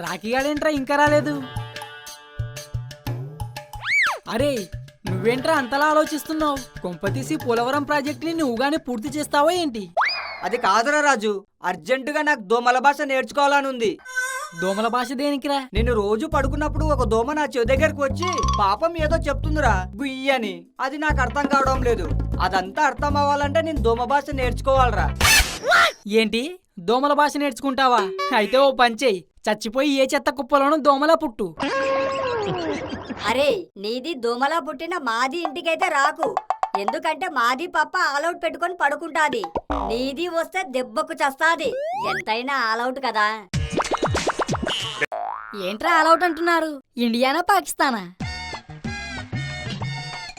రాఖీగాడేంట్రా ఇంకా రాలేదు? అరే నువ్వేంట్రా అంతలా ఆలోచిస్తున్నావు? కొంపతీసి పోలవరం ప్రాజెక్టుని నువ్వుగానే పూర్తి చేస్తావా ఏంటి? అది కాదురా రాజు, అర్జెంటుగా నాకు దోమల భాష నేర్చుకోవాలని ఉంది. దోమల భాష దేనికిరా? నేను రోజు పడుకున్నప్పుడు ఒక దోమ నా చెవి దగ్గరకు వచ్చి పాపం ఏదో చెప్తుందిరా గుయ్యని. అది నాకు అర్థం కావడం లేదు. అదంతా అర్థం అవ్వాలంటే నేను దోమ భాష నేర్చుకోవాలరా. ఏంటి దోమల భాష నేర్చుకుంటావా? అయితే ఓ పంచేయి, చచ్చిపోయి ఏ చెత్త కుప్పలోనూ దోమలా పుట్టు. అరే నీది దోమలా పుట్టిన మాది ఇంటికైతే రాకు, ఎందుకంటే మాది పప్ప ఆల్అౌట్ పెట్టుకొని పడుకుంటాది. నీది వస్తే దెబ్బకు చస్తాది. ఎంతైనా ఆల్అౌట్ కదా. ఏంట్రా ఆల్అౌట్ అంటున్నారు? ఇండియానా పాకిస్తానా?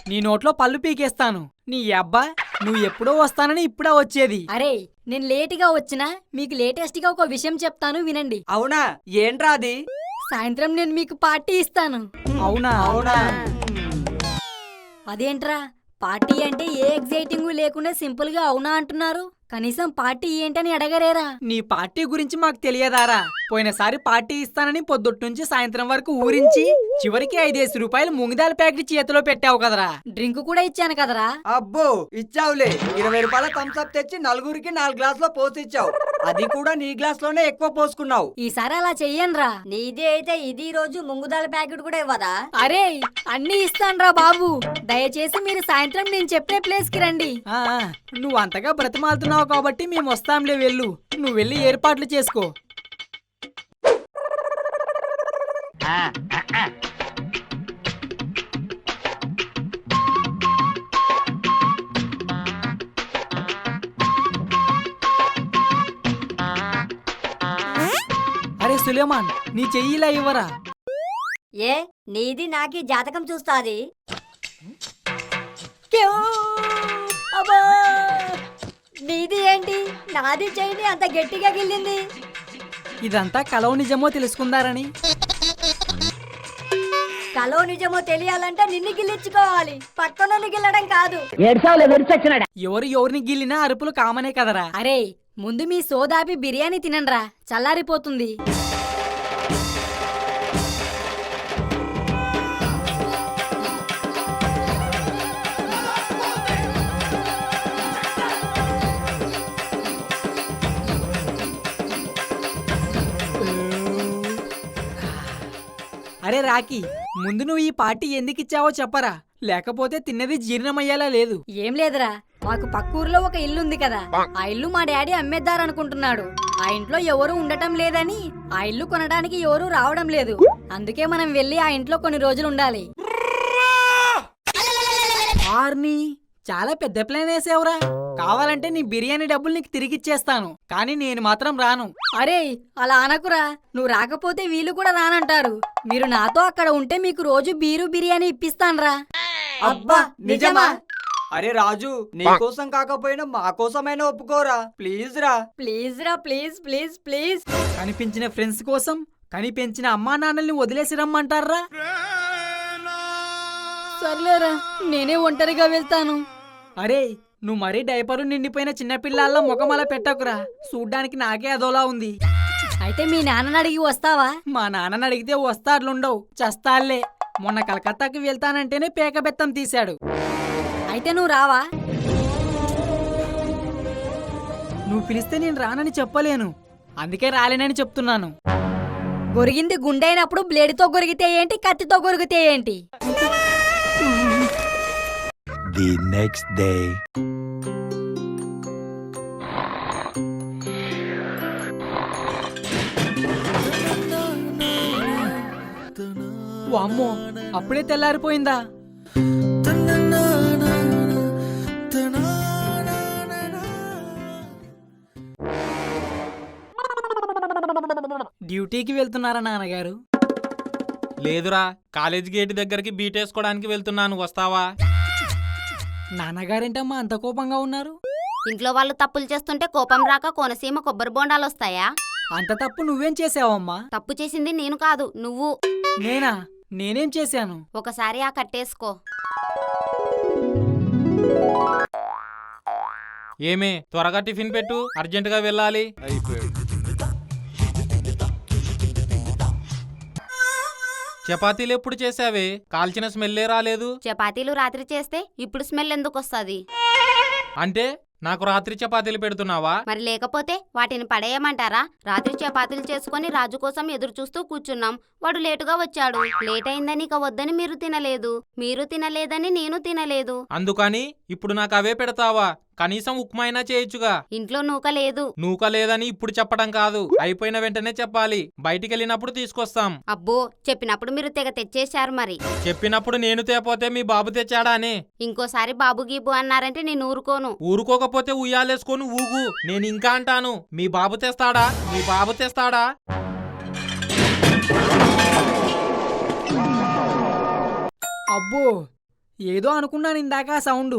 నీ నోట్లో పళ్ళు పీకేస్తాను. నీ అబ్బా నువ్వు ఎప్పుడో వస్తానని ఇప్పుడా వచ్చేది. అరే నేను లేటుగా వచ్చినా మీకు లేటెస్ట్ గా ఒక విషయం చెప్తాను వినండి. అవునా? ఏంట్రా అది? సాయంత్రం నేను మీకు పార్టీ ఇస్తాను. అవునా? అవునా? అదేంట్రా పార్టీ అంటే ఏ ఎగ్జైటింగ్ లేకుండా సింపుల్ గా అవునా అంటున్నారు? కనీసం పార్టీ ఏంటని అడగరేరా? నీ పార్టీ గురించి మాకు తెలియదారా? పోయినసారి పార్టీ ఇస్తానని పొద్దుట్నుంచి సాయంత్రం వరకు ఊరించి చివరికి 5 రూపాయలు ముంగిదాల ప్యాకెట్ చేతిలో పెట్టావు కదరా. డ్రింక్ కూడా ఇచ్చాను కదరా. అబ్బో ఇచ్చావులే. 20 రూపాయల థమ్స్అప్ తెచ్చి నలుగురికి 4 గ్లాసులో పోసిచ్చావు. అది కూడా నీ గ్లాస్ లోనే ఎక్కువ పోసుకున్నావు. ఈసారి అలా చెయ్యనురా. నీది అయితే ఇది రోజు ముంగుదాల ప్యాకెట్ కూడా ఇవ్వదా? అరే అన్ని ఇస్తానురా బాబు. దయచేసి మీరు సాయంత్రం నేను చెప్పే ప్లేస్ కి రండి. నువ్వు అంతగా బ్రతిమాలుతున్నావు కాబట్టి మేము వస్తాంలే, వెళ్ళు. నువ్వు వెళ్ళి ఏర్పాట్లు చేసుకో. అరే సులేమాన్, నీ చెయ్యిలా ఇవ్వరా? ఏ నీది నాకి జాతకం చూస్తాది. నీది ఏంటి నాది చెయ్యిని అంత గట్టిగా గిల్లింది? ఇదంతా కలవ నిజమో తెలుసుకుందారని. కలో నిజమో తెలియాలంటే నిన్ను గిల్లించుకోవాలి, పక్కన గిల్లడం కాదు. ఎవరు ఎవరిని గిల్లినా అరుపులు కామనే కదరా. అరే ముందు మీ సోదాపి బిర్యానీ తినండ్రా, చల్లారిపోతుంది. అరే రాఖీ, ముందు నువ్వు ఈ పార్టీ ఎందుకు ఇచ్చావో చెప్పరా, లేకపోతే తిన్నది జీర్ణమయ్యేలా లేదు. ఏం లేదురా, మాకు పక్కూర్లో ఒక ఇల్లుంది కదా, ఆ ఇల్లు మా డాడీ అమ్మేద్దారనుకుంటున్నాడు. ఆ ఇంట్లో ఎవరు ఉండటం లేదని ఆ ఇల్లు కొనడానికి ఎవరు రావడం లేదు. అందుకే మనం వెళ్ళి ఆ ఇంట్లో కొన్ని రోజులు ఉండాలి. ఆర్ని చాలా పెద్ద ప్లాన్ వేసావురా. కావాలంటే నీ బిర్యానీ డబ్బులు నీకు తిరిగిచ్చేస్తాను, కానీ నేను మాత్రం రాను. అరే అలా అనకురా, నువ్వు రాకపోతే వీళ్ళు కూడా రానంటారు. మీరు నాతో అక్కడ ఉంటే మీకు రోజు బీరు బిర్యానీ ఇప్పిస్తాన్రా. అబ్బా నిజమా? అరే రాజు, నీ కోసం కాకపోయినా మా కోసమైనా ఒప్పుకోరా ప్లీజ్ రా. ప్లీజ్ రా, ప్లీజ్ ప్లీజ్ ప్లీజ్. కనిపించిన ఫ్రెండ్స్ కోసం కనిపించిన అమ్మా నాన్నల్ని వదిలేసి రమ్మంటారా? సర్లేరా, నేనే ఒంటరిగా వెళ్తాను. అరే నువ్వు మరీ డైపరు నిండిపోయిన చిన్నపిల్లల్లా ముఖం అలా పెట్టకురా, చూడ్డానికి నాకే అదోలా ఉంది. అయితే మీ నాన్నని అడిగి వస్తావా? మా నాన్నని అడిగితే వస్తాడ్లుండవు, చస్తాళ్లే. మొన్న కలకత్తాకి వెళ్తానంటేనే పేక బెత్తం తీశాడు. అయితే నువ్వు రావా? నువ్వు పిలిస్తే నేను రానని చెప్పలేను, అందుకే రాలేనని చెప్తున్నాను. గొరిగింది గుండైనప్పుడు బ్లేడ్తో గొరిగితే ఏంటి, కత్తితో గొరిగితే ఏంటి? The next day. వామ్మో, అప్పుడే తెల్లారిపోయిందా? డ్యూటీకి వెళ్తున్నారా నాన్నగారు? లేదురా, కాలేజ్ గేట్ దగ్గరికి బీటేసుకోవడానికి వెళ్తున్నాను, వస్తావా? నాన్నగారేంటమ్మా అంత కోపంగా ఉన్నారు? ఇంట్లో వాళ్ళు తప్పులు చేస్తుంటే కోపం రాక కోనసీమ కొబ్బరి బోండాలు వస్తాయా? అంత తప్పు నువ్వేం చేసావమ్మా? తప్పు చేసింది నేను కాదు, నువ్వు. నేనా? నేనేం చేశాను? ఒకసారి ఆ కట్టేసుకో. ఏమే, త్వరగా టిఫిన్ పెట్టు, అర్జెంటుగా వెళ్ళాలి. చపాతీలు ఎప్పుడు చేసావే? కాల్చిన స్మెల్లే రాలేదు. చపాతీలు రాత్రి చేస్తే ఇప్పుడు స్మెల్ ఎందుకు వస్తుంది? అంటే నాకు రాత్రి చపాతీలు పెడుతున్నావా? మరి లేకపోతే వాటిని పడేయమంటారా? రాత్రి చపాతీలు చేసుకుని రాజు కోసం ఎదురు చూస్తూ కూర్చున్నాం. వాడు లేటుగా వచ్చాడు. లేట్ అయిందని ఇక వద్దని మీరు తినలేదు, మీరు తినలేదని నేను తినలేదు. అందుకని ఇప్పుడు నాకు అవే పెడతావా? కనీసం ఉప్మా అయినా చేయొచ్చుగా. ఇంట్లో నూక లేదు. నూక లేదని ఇప్పుడు చెప్పడం కాదు, అయిపోయిన వెంటనే చెప్పాలి. బయటికెళ్ళినప్పుడు తీసుకొస్తాం. అబ్బో, చెప్పినప్పుడు మీరు తెగ తెచ్చేశారు. మరి చెప్పినప్పుడు నేను తేపోతే మీ బాబు తెచ్చాడా అని. ఇంకోసారి బాబు గీబు అన్నారంటే నేను ఊరుకోను. ఊరుకోకపోతే ఉయ్యాలేసుకొని ఊగు. నేను ఇంకా అంటాను, మీ బాబు తెస్తాడా? మీ బాబు తెస్తాడా? అబ్బో, ఏదో అనుకున్నాను ఇందాక ఆ సౌండ్.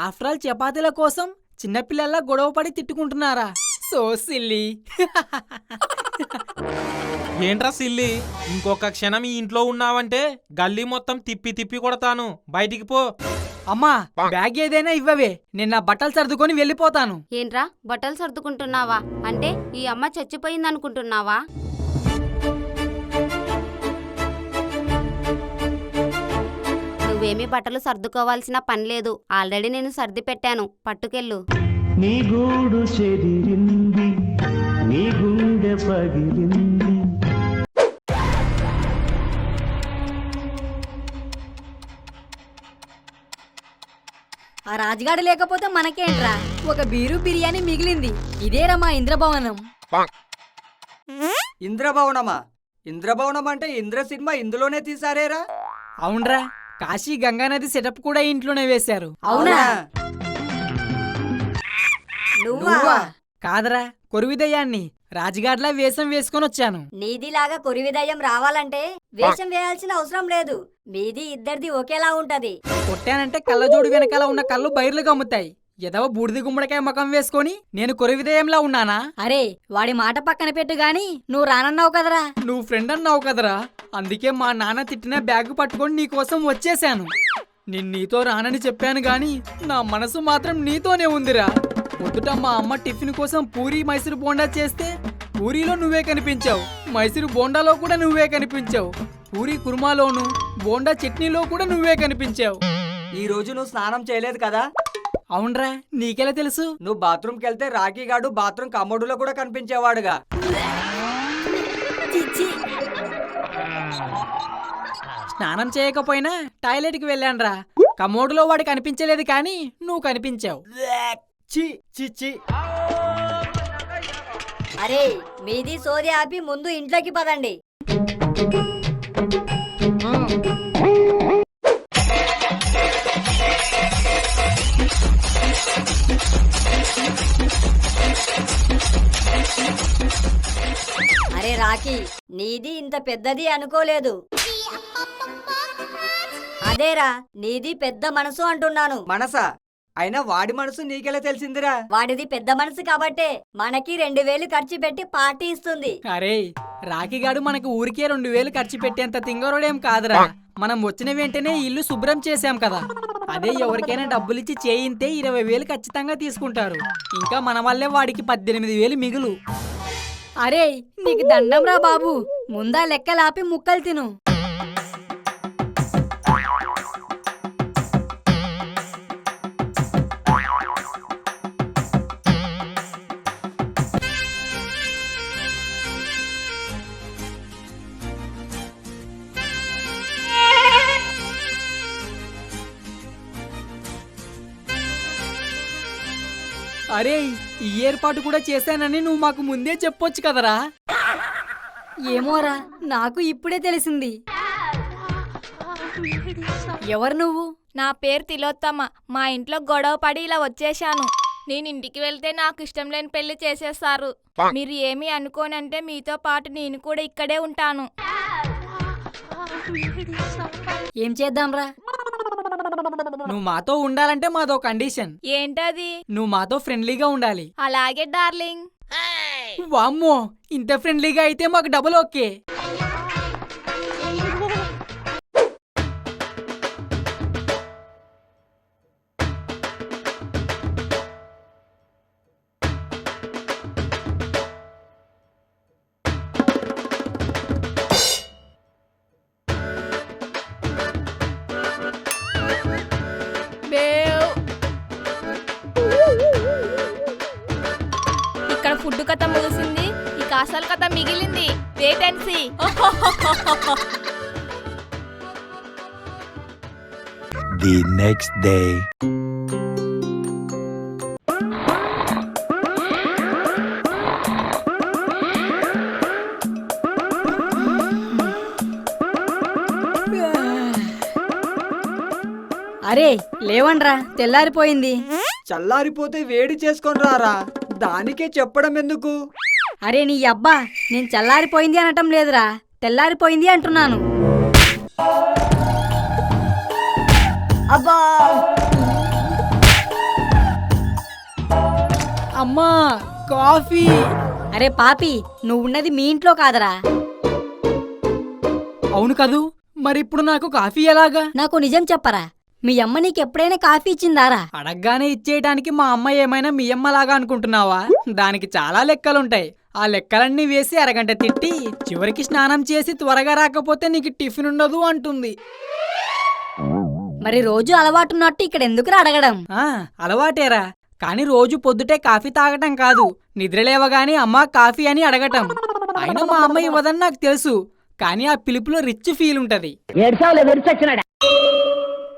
ఆఫ్టర్ ఆల్ చపాతీల కోసం చిన్నపిల్లల్లా గొడవ పడి తిట్టుకుంటున్నారా? So silly. ఏంట్రా సిల్లి, ఇంకొక క్షణం ఈ ఇంట్లో ఉన్నావంటే గల్లీ మొత్తం తిప్పి తిప్పి కొడతాను. బయటికి పో. అమ్మా, బ్యాగ్ ఏదైనా ఇవ్వవే, నేను నా బట్టలు సర్దుకొని వెళ్ళిపోతాను. ఏంట్రా బట్టలు సర్దుకుంటున్నావా? అంటే ఈ అమ్మ చచ్చిపోయిందనుకుంటున్నావా? నువ్వేమీ బట్టలు సర్దుకోవాల్సిన పని లేదు. ఆల్రెడీ నేను సర్ది పెట్టాను, పట్టుకెళ్ళు. నీ గూడు చెదిరింది, నీ గుండె పగిలింది. ఆ రాజుగాడు లేకపోతే మనకేంట్రా, ఒక బీరు బిర్యానీ మిగిలింది. ఇదేరా మా ఇంద్రభవనం. ఇంద్రభవనమా? ఇంద్రభవనం అంటే ఇంద్ర సినిమా ఇందులోనే తీసారేరా? అవునరా, కాశీ గంగానది సెటప్ కూడా ఇంట్లోనే వేశారు. అవునా? నువ్వా? కాదరా, కొరువిదయాన్ని రాజుగాడ్లా వేషం వేసుకొని వచ్చాను. నీదిలాగా కొరివిదయం రావాలంటే వేషం వేయాల్సిన అవసరం లేదు. మీది ఇద్దరిది ఒకేలా ఉంటది. కొట్టానంటే కళ్ళజోడు వెనకాల ఉన్న కళ్ళు బైర్లు గమ్ముతాయి. ఎదవ బూడిది గుమ్మడికాయ ముఖం వేసుకొని నేను కొరువిదయంలా ఉన్నానా? అరే, వాడి మాట పక్కన పెట్టు గాని నువ్వు రానన్నావు కదరా. నువ్వు ఫ్రెండ్ అన్నావు కదరా, అందుకే మా నాన్న తిట్టిన బ్యాగ్ పట్టుకొని నీకోసం వచ్చేసాను. నేను నీతో రానని చెప్పాను గాని నా మనసు మాత్రం నీతోనే ఉందిరా. పొద్దుట మా అమ్మ టిఫిన్ కోసం పూరీ మైసూరు బోండా చేస్తే పూరీలో నువ్వే కనిపించావు, మైసూరు బోండాలో కూడా నువ్వే కనిపించావు, పూరీ కుర్మాలోను బోండా చట్నీలో కూడా నువ్వే కనిపించావు. ఈ రోజు నువ్వు స్నానం చేయలేదు కదా? అవునరా, నీకెలా తెలుసు? నువ్వు బాత్రూమ్కి వెళ్తే రాఖీగాడు బాత్రూమ్ కమోడులో కూడా కనిపించేవాడుగా. స్నానం చేయకపోయినా టాయిలెట్కి వెళ్ళానురా. కమోడులో వాడు కనిపించలేదు కానీ నువ్వు కనిపించావు. చి చి చి. అరే, మీది సోది ఆపి ముందు ఇంట్లోకి పదండి. అరే రాఖీ, నీది ఇంత పెద్దది అనుకోలేదు. అదేరా, నీది పెద్ద మనసు అంటున్నాను. మనసా? అయినా వాడి మనసు నీకెలా తెలిసిందిరా? వాడిది పెద్ద మనసు కాబట్టే మనకి 2000 ఖర్చు పెట్టి పార్టీ ఇస్తుంది. అరే, రాఖీగాడు మనకు ఊరికే 2000 ఖర్చు పెట్టేంత తింగరోడేం కాదురా. మనం వచ్చిన వెంటనే ఇల్లు శుభ్రం చేశాం కదా. అదే ఎవరికైనా డబ్బులిచ్చి చేయింతే 20,000 ఖచ్చితంగా తీసుకుంటారు. ఇంకా మన వల్లే వాడికి 18,000 మిగులు. అరే, నీకు దండం రా బాబు, ముందా లెక్కలాపి ముక్కలు తిను. అరే, ఈ ఏర్పాటు కూడా చేశానని నువ్వు మాకు ముందే చెప్పొచ్చు కదరా. ఏమోరా, నాకు ఇప్పుడే తెలిసింది. ఎవరు నువ్వు? నా పేరు తిలోత్తమ. మా ఇంట్లో గొడవ పడి ఇలా వచ్చేశాను. నేను ఇంటికి వెళ్తే నాకు ఇష్టం లేని పెళ్లి చేసేస్తారు. మీరు ఏమీ అనుకోనంటే మీతో పాటు నేను కూడా ఇక్కడే ఉంటాను. ఏం చేద్దాంరా? నువ్వు మాతో ఉండాలంటే మాదో కండిషన్. ఏంటది? నువ్వు మాతో ఫ్రెండ్లీగా ఉండాలి. అలాగే డార్లింగ్. వామ్మో, ఇంత ఫ్రెండ్లీగా అయితే మాకు డబుల్ ఓకే. అసలు కథ మిగిలింది. Wait and see. The next day. అరే లేవండ్రా, తెల్లారిపోయింది. చల్లారిపోతే వేడి చేసుకొని రారా, దానికే చెప్పడం ఎందుకు? అరే నీ అబ్బా, నేను చల్లారిపోయింది అనటం లేదురా, తెల్లారిపోయింది అంటున్నాను. అబ్బా అమ్మా కాఫీ. అరే పాపి, నువ్వు ఉన్నది మీ ఇంట్లో కాదరా. అవును కదూ, మరి ఇప్పుడు నాకు కాఫీ ఎలాగా? నాకు నిజం చెప్పరా, మీ అమ్మ నీకు ఎప్పుడైనా కాఫీ ఇచ్చిందారా? అడగ్గానే ఇచ్చేయడానికి మా అమ్మ ఏమైనా మీ అమ్మలాగా అనుకుంటున్నావా? దానికి చాలా లెక్కలుంటాయి. ఆ లెక్కలన్నీ వేసి అరగంట తిట్టి చివరికి స్నానం చేసి త్వరగా రాకపోతే నీకు టిఫిన్ ఉండదు అంటుంది. మరి రోజు అలవాటున్నట్టు ఇక్కడ ఎందుకురా అడగడం? అలవాటేరా, కానీ రోజు పొద్దుటే కాఫీ తాగటం కాదు, నిద్రలేవగానే అమ్మా కాఫీ అని అడగటం. అయినా మా అమ్మ ఇవ్వదని నాకు తెలుసు, కానీ ఆ పిలుపులో రిచ్ ఫీల్ ఉంటది.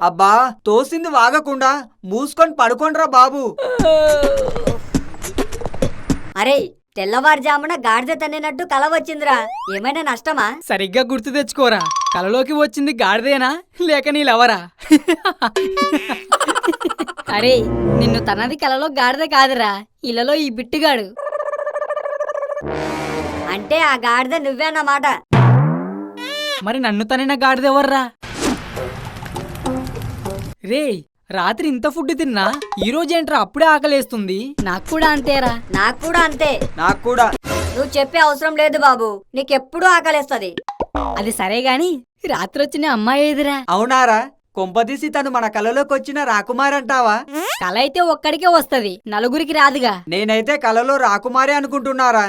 అబ్బా తోసింది వాగకుండా మూసుకొని పడుకోండ్రా బాబు. అరే తెల్లవారుజామున గాడిద తన్నినట్టు కల వచ్చిందిరా, ఏమైనా నష్టమా? సరిగ్గా గుర్తు తెచ్చుకోరా, కలలోకి వచ్చింది గాడిదేనా లేక నీలెవరా? అరే నిన్ను తనది కలలో గాడిద కాదురా, ఇలలో ఈ బిట్టుగాడు. అంటే ఆ గాడిద నువ్వేనమాట. మరి నన్ను తనిన గాడిదెవర్రా? రేయ్, రాత్రి ఇంత ఫుడ్ తిన్నా ఈ రోజేంట్రా అప్పుడే ఆకలేస్తుంది? నాకు కూడా అంతేరా. నాకు కూడా అంతే. నాకు కూడా. నువ్వు చెప్పే అవసరం లేదు బాబు, నీకెప్పుడు ఆకలేస్తది. అది సరే గాని రాత్రి వచ్చిన అమ్మాయి ఏదిరా? అవునారా, కొంపదీసి తను మన కలలోకి వచ్చిన రాకుమారంటావా? కల అయితే ఒక్కడికే వస్తది, నలుగురికి రాదుగా. నేనైతే కలలో రాకుమారే అనుకుంటున్నారా.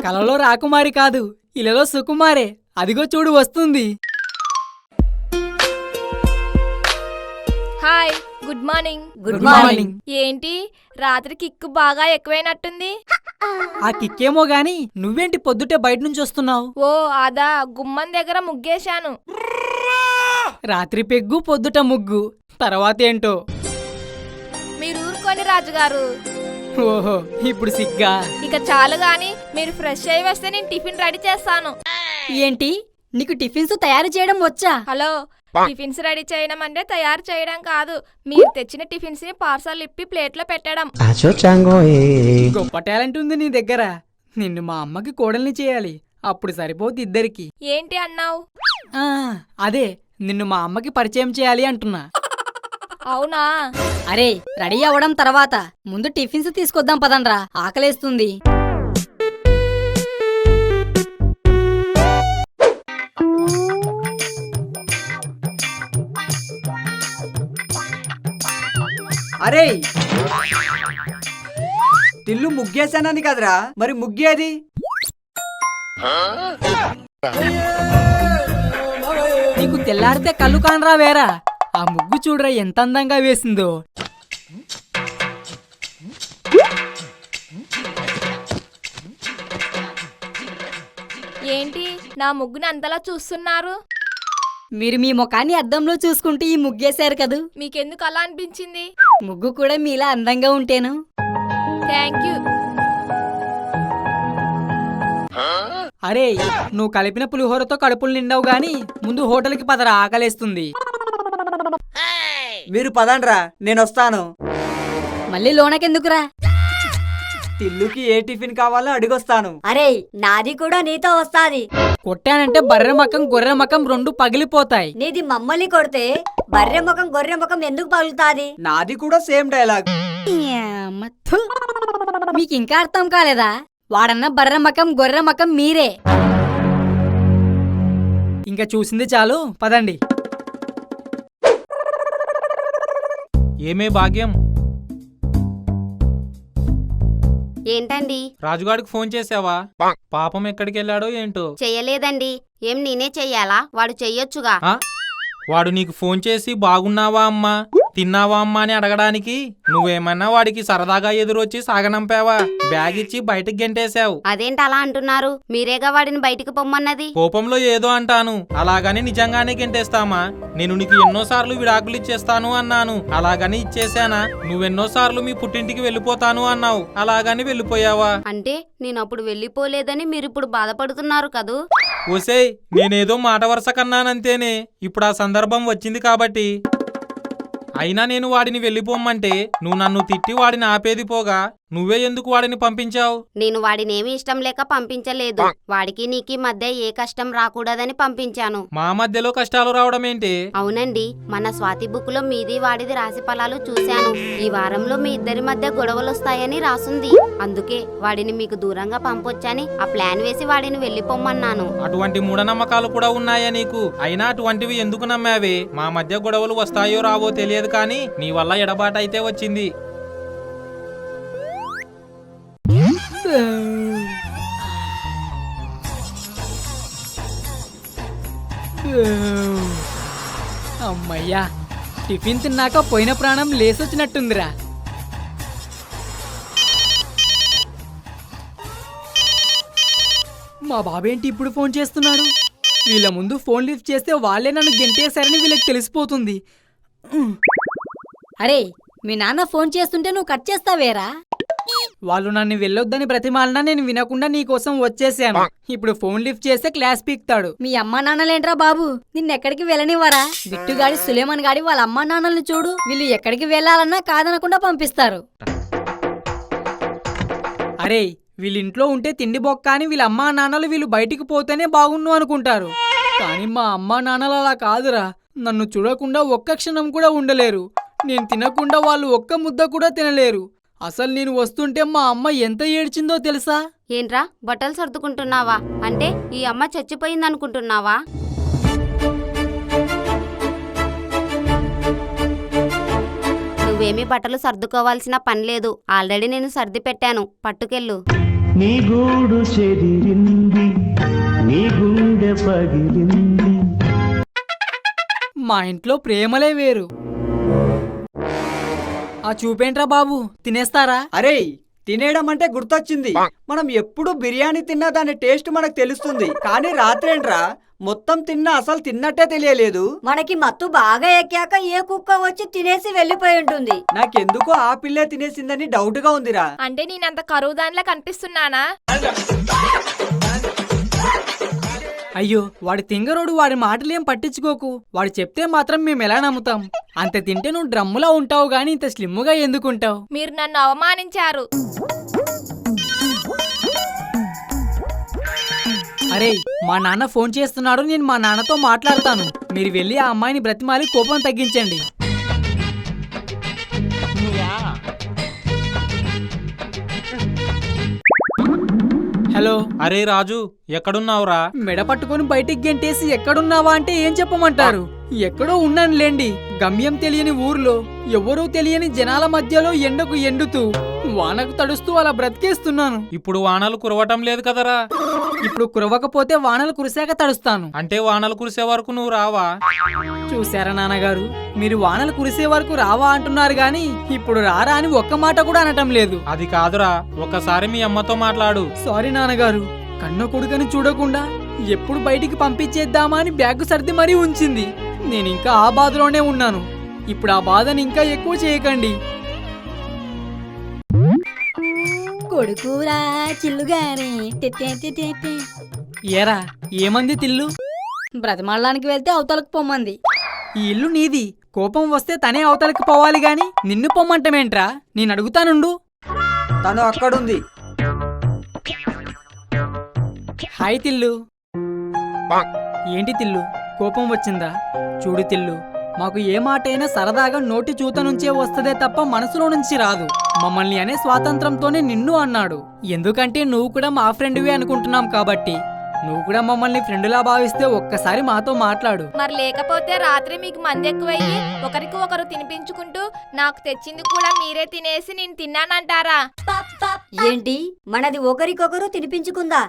కలలో రాకుమారి కాదు, ఇలలో సుకుమారే. అదిగో చూడు వస్తుంది. Hi, good morning. Good morning. ఏంటి రాత్రి కిక్కు బాగా ఎక్కువైనట్టుంది? ఆ కిక్కేమో గాని నువ్వేంటి పొద్దుటే బయట నుంచి వస్తున్నావు? ఓ అదా, గుమ్మం దగ్గర ముగ్గేశాను. రాత్రి పెగ్గు పొద్దుట ముగ్గు, తర్వాతేంటో. మీరు ఊరుకోని రాజుగారు. ఓహో ఇప్పుడు సిగ్గా? ఇక చాలు గాని, మీరు ఫ్రెష్ అయి వస్తే నేను టిఫిన్ రెడీ చేస్తాను. ఏంటి, నీకు టిఫిన్స్ తయారు చేయడం వచ్చా? హలో, టిఫిన్స్ రెడీ చేయడం అంటే తయారు చేయడం కాదు, మీరు తెచ్చిన టిఫిన్స్ ని పార్సల్ ఇప్పి ప్లేట్లో పెట్టడం. గొప్ప టాలెంట్ ఉంది నీ దగ్గర. నిన్ను మా అమ్మకి కోడల్ని చేయాలి, అప్పుడు సరిపోద్ది ఇద్దరికి. ఏంటి అన్నావు? అదే, నిన్ను మా అమ్మకి పరిచయం చేయాలి అంటున్నా. అవునా? అరే రెడీ అవ్వడం తర్వాత ముందు టిఫిన్స్ తీసుకొద్దాం పదండ్రా, ఆకలేస్తుంది. అరే తిల్లు ముగ్గేసానని కదరా, మరి ముగ్గేది? నీకు తెల్లారితే కళ్ళు కానరా వేరా? ఆ ముగ్గు చూడరా ఎంత అందంగా వేసిందో. ఏంటి నా ముగ్గుని అంతలా చూస్తున్నారు? మీరు మీ ముఖాన్ని అద్దంలో చూసుకుంటూ ఈ ముగ్గేశారు కదూ, మీకెందుకు అలా అనిపించింది? ముగ్గు కూడా మీలా అందంగా ఉంటేను. Thank you. అరే, నువ్వు కలిపిన పులిహోరతో కడుపులు నిండవు గాని ముందు హోటల్కి పదరా, ఆకలేస్తుంది. మీరు పదండ్రా, నేనొస్తాను. మళ్ళీ లోనకెందుకురా? తిల్లుకి ఏ టిఫిన్ కావాలో అడిగొస్తాను. అరే నాది కూడా నీతో వస్తాది. కొట్టానంటే బర్రె మకం గొర్రె మకం రెండు పగిలిపోతాయి. నీది మమ్మల్ని కొడితే బర్రె ముఖం గొర్రె ముఖం ఎందుకు పగులుతాది? నాది కూడా సేమ్ డైలాగ్. థు. మీకు ఇంకా అర్థం కాలేదా? వాడన్న బర్రె మకం గొర్రె మకం మీరే. ఇంకా చూసింది చాలు, పదండి. ఏమే భాగ్యం, ఏంటండి? రాజుగాడికి ఫోన్ చేసావా? పాపం ఎక్కడికి వెళ్ళాడో ఏంటో. చెయ్యలేదండి. ఏం నేనే చెయ్యాలా? వాడు చెయ్యొచ్చుగా. వాడు నీకు ఫోన్ చేసి బాగున్నావా అమ్మా, తిన్నావా అమ్మా అని అడగడానికి నువ్వేమన్నా వాడికి సరదాగా ఎదురొచ్చి సాగనంపావా? బ్యాగ్ ఇచ్చి బయటికి గెంటేశావు. అదేంటి అలా అంటున్నారు? మీరేగా వాడిని బయటికి పొమ్మన్నది. కోపంలో ఏదో అంటాను, అలాగని నిజంగానే గెంటేస్తామా? నేను నీకు ఎన్నోసార్లు విడాకులు ఇచ్చేస్తాను అన్నాను, అలాగని ఇచ్చేశానా? నువ్వెన్నోసార్లు మీ పుట్టింటికి వెళ్ళిపోతాను అన్నావు, అలాగని వెళ్ళిపోయావా? అంటే నేనప్పుడు వెళ్ళిపోలేదని మీరిప్పుడు బాధపడుతున్నారు కదూ? ఒసేయ్, నేనేదో మాట వరుస కన్నానంతేనే, ఇప్పుడు ఆ సందర్భం వచ్చింది కాబట్టి. అయినా నేను వాడిని వెళ్ళిపోమ్మంటే నువ్వు నన్ను తిట్టి వాడిని ఆపేది పోగా నువ్వే ఎందుకు వాడిని పంపించావు? నేను వాడినేమి ఇష్టం లేక పంపించలేదు. వాడికి నీకి మధ్య ఏ కష్టం రాకూడదని పంపించాను. మా మధ్యలో కష్టాలు రావడం ఏంటి? అవునండి, మన స్వాతి బుక్ లో మీది వాడిది రాశి ఫలాలు చూశాను. ఈ వారంలో మీ ఇద్దరి మధ్య గొడవలొస్తాయని రాసుంది. అందుకే వాడిని మీకు దూరంగా పంపొచ్చని ఆ ప్లాన్ వేసి వాడిని వెళ్ళిపోమ్మన్నాను. అటువంటి మూఢనమ్మకాలు కూడా ఉన్నాయా నీకు? అయినా అటువంటివి ఎందుకు నమ్మావే? మా మధ్య గొడవలు వస్తాయో రావో తెలియదు కానీ నీ వల్ల ఎడబాటైతే వచ్చింది. అమ్మయ్యా, టిఫిన్ తిన్నాక పోయిన ప్రాణం లేసొచ్చినట్టుందిరా. మా బాబేంటి ఇప్పుడు ఫోన్ చేస్తున్నాడు? వీళ్ళ ముందు ఫోన్ లిఫ్ట్ చేస్తే వాళ్ళే నన్ను గెంటేశారని వీళ్ళకి తెలిసిపోతుంది. అరే, మీ నాన్న ఫోన్ చేస్తుంటే నువ్వు కట్ చేస్తావేరా? వాళ్ళు నన్ను వెళ్ళొద్దని ప్రతిమాలన నేను వినకుండా నీకోసం వచ్చేసాను. ఇప్పుడు ఫోన్ లిఫ్ట్ చేస్తే క్లాస్ పీక్తాడు. మీ అమ్మా నాన్నలేంట్రా బాబు, నిన్నెక్కడికి వెళ్ళనివ్వరా? బిట్టుగాడి సులేమన్ గాడి వాళ్ళ అమ్మా నాన్నల్ని చూడు, వీళ్ళు ఎక్కడికి వెళ్ళాలన్నా కాదనకుండా పంపిస్తారు. అరే, వీళ్ళింట్లో ఉంటే తిండి బొక్క అని వీళ్ళ అమ్మా నాన్నలు వీళ్ళు బయటికి పోతేనే బాగుండు అనుకుంటారు. కానీ మా అమ్మా నాన్నలు అలా కాదురా. నన్ను చూడకుండా ఒక్క క్షణం కూడా ఉండలేరు. నేను తినకుండా వాళ్ళు ఒక్క ముద్ద కూడా తినలేరు. అసలు నేను వస్తుంటే మా అమ్మ ఎంత ఏడ్చిందో తెలుసా? ఏంట్రా బట్టలు సర్దుకుంటున్నావా? అంటే ఈ అమ్మ చచ్చిపోయిందనుకుంటున్నావా? నువ్వేమీ బట్టలు సర్దుకోవాల్సిన పని లేదు. ఆల్రెడీ నేను సర్ది పెట్టాను, పట్టుకెళ్ళు. నీ గూడు చెదిరింది, నీ గుండె పగిలింది. మా ఇంట్లో ప్రేమలే వేరు. ఆ చూపేంట్రా బాబు, తినేస్తారా? అరే, తినేయడం అంటే గుర్తొచ్చింది. మనం ఎప్పుడు బిర్యానీ తిన్నా దాని టేస్ట్ మనకు తెలుస్తుంది. కానీ రాత్రేంట్రా మొత్తం తిన్నా అసలు తిన్నట్టే తెలియలేదు. మనకి మత్తు బాగా ఎక్కాక ఏ కుక్క వచ్చి తినేసి వెళ్ళిపోయి ఉంటుంది. నాకెందుకో ఆ పిల్లే తినేసిందని డౌట్ గా ఉందిరా. అంటే నేనంత కరువు దానిలా కనిపిస్తున్నానా? అయ్యో, వాడి తింగరోడు, వాడి మాటలేం పట్టించుకోకు. వాడు చెప్తే మాత్రం మేము ఎలా నమ్ముతాం? అంత తింటే నువ్వు డ్రమ్ములా ఉంటావు గానీ ఇంత స్లిమ్ముగా ఎందుకుంటావు? మీరు నన్ను అవమానించారు. అరే, మా నాన్న ఫోన్ చేస్తున్నాడు, నేను మా నాన్నతో మాట్లాడతాను. మీరు వెళ్ళి ఆ అమ్మాయిని బ్రతిమాలి కోపం తగ్గించండి. హలో. అరే రాజు, ఎక్కడున్నావురా? మెడ పట్టుకొని బయటికి గెంటేసి ఎక్కడున్నావా అంటే ఏం చెప్పమంటారు? ఎక్కడో ఉన్నానులేండి. గమ్యం తెలియని ఊర్లో, ఎవరూ తెలియని జనాల మధ్యలో ఎండకు ఎండుతూ వానకు తడుస్తూ అలా బ్రతికేస్తున్నాను. ఇప్పుడు వానలు కురవటం లేదు కదరా? ఇప్పుడు కురవకపోతే వానలు కురిశాక తడుస్తాను. అంటే వానలు కురిసే వరకు నువ్వు రావా? చూసారా నాన్నగారు, మీరు వానలు కురిసే వరకు రావా అంటున్నారు గాని ఇప్పుడు రారా అని ఒక్క మాట కూడా అనటం లేదు. అది కాదురా, ఒకసారి మీ అమ్మతో మాట్లాడు. సారీ నాన్నగారు, కన్న కొడుకని చూడకుండా ఎప్పుడు బయటికి పంపించేద్దామా అని బ్యాగ్ సర్ది మరీ ఉంచింది. నేను ఇంకా ఆ బాధలోనే ఉన్నాను. ఇప్పుడు ఆ బాధని ఇంకా ఎక్కువ చేయకండి. కొడుకురా చిల్లుగానే ఏరా, ఏమంది తిల్లు? బ్రతమాడడానికి వెళ్తే అవతలకు పొమ్మంది. ఈ ఇల్లు నీది. కోపం వస్తే తనే అవతలకి పోవాలి గాని నిన్ను పొమ్మంటమేంట్రా? నేను అడుగుతానుండు. తను అక్కడుంది. హాయ్ తిల్లు. ఏంటి తిల్లు, కోపం వచ్చిందా? చూడు తిల్లు, మాకు ఏ మాటైనా సరదాగా నోటి చూత నుంచే వస్తదే తప్ప మనసులో నుంచి రాదు. మమ్మల్ని అనే స్వాతంత్రంతోనే నిన్ను అన్నాడు. ఎందుకంటే నువ్వు కూడా మా ఫ్రెండ్వే అనుకుంటున్నాం కాబట్టి. నువ్వు కూడా మమ్మల్ని ఫ్రెండులా భావిస్తే ఒక్కసారి మాతో మాట్లాడు. మరి లేకపోతే రాత్రి మీకు మంది ఎక్కువయ్యి ఒకరికి ఒకరు తినిపించుకుంటూ నాకు తెచ్చింది కూడా మీరే తినేసి నేను తిన్నానంటారా? ఏంటి, మనది ఒకరికొకరు తినిపించుకుందా?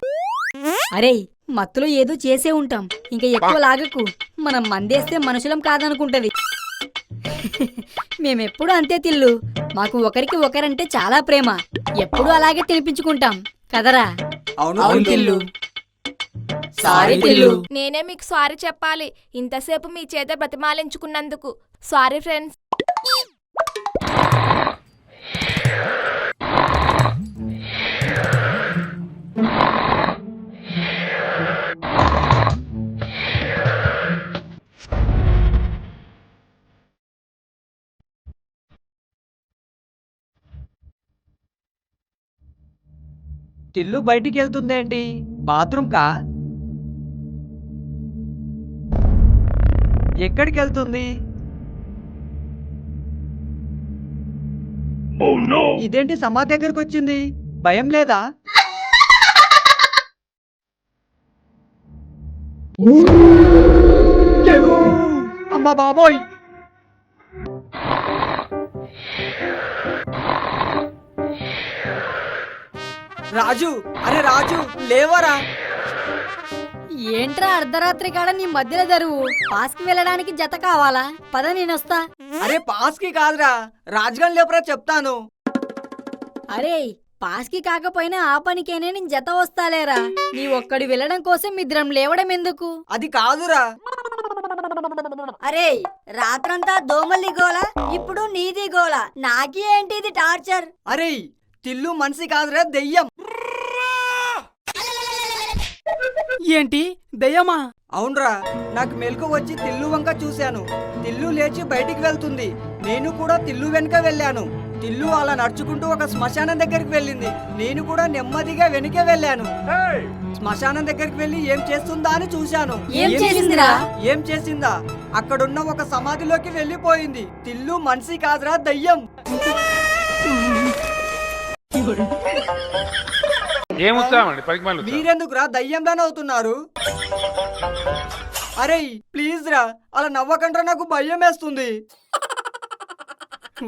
అరే, మత్తులో ఏదో చేసే ఉంటాం, ఇంకా ఎక్కువ లాగకు. మనం మందేస్తే మనుషులం కాదనుకుంటది. మేమెప్పుడు అంతే తిల్లు. మాకు ఒకరికి ఒకరంటే చాలా ప్రేమ. ఎప్పుడు అలాగే తినిపించుకుంటాం కదరా? అవును తిల్లు. సారీ తిల్లు. నేనే మీకు సారీ చెప్పాలి, ఇంతసేపు మీ చేత బ్రతిమాలించుకున్నందుకు. Sorry friends. టిల్లు బయటికి వెళ్తుందేంటి? బాత్రూమ్ కా? ఎక్కడికి వెళ్తుంది? ఇదేంటి సమాధి దగ్గరకు వచ్చింది? భయం లేదా? అమ్మా బాబోయ్! రాజు, అరే రాజు, లేవరా! ఏంట్రా అర్ధరాత్రి కాడ నీ మధ్యలో జరువు? పాస్కి వెళ్ళడానికి జత కావాలా? పద నేనొస్తా. అరే పాస్కి కాదురా, రాజుగాని లేపరా చెప్తాను. అరే పాస్కి కాకపోయినా ఆ పనికేనే నేను జత వస్తాలేరా. నీ ఒక్కడి వెళ్ళడం కోసం మిద్రం లేవడం ఎందుకు? అది కాదురా. అరే రాత్రంతా దోమల్ది గోల, ఇప్పుడు నీది గోల. నాకి ఏంటి ఇది టార్చర్? అరే తిల్లు మనిషి కాదురా, దెయ్యం. ఏంటి దయ్యమా? అవునరా, నాకు మెలకు వచ్చి తిల్లు వంక చూశాను. తిల్లు లేచి బయటికి వెళ్తుంది. నేను కూడా తిల్లు వెనుక వెళ్ళాను. తిల్లు అలా నడుచుకుంటూ ఒక శ్మశానం దగ్గరికి వెళ్ళింది. నేను కూడా నెమ్మదిగా వెనుకే వెళ్ళాను. శ్మశానం దగ్గరికి వెళ్ళి ఏం చేస్తుందా అని చూశాను. ఏం చేసిందిరా? ఏం చేసిందా? అక్కడున్న ఒక సమాధిలోకి వెళ్ళిపోయింది. తిల్లు మనిషి కాదురా, దయ్యం. మీరెందుకురా దయ్యంలానే అవుతున్నారు? అరే ప్లీజ్ రా, అలా నవ్వకండ్రా, నాకు భయం వేస్తుంది.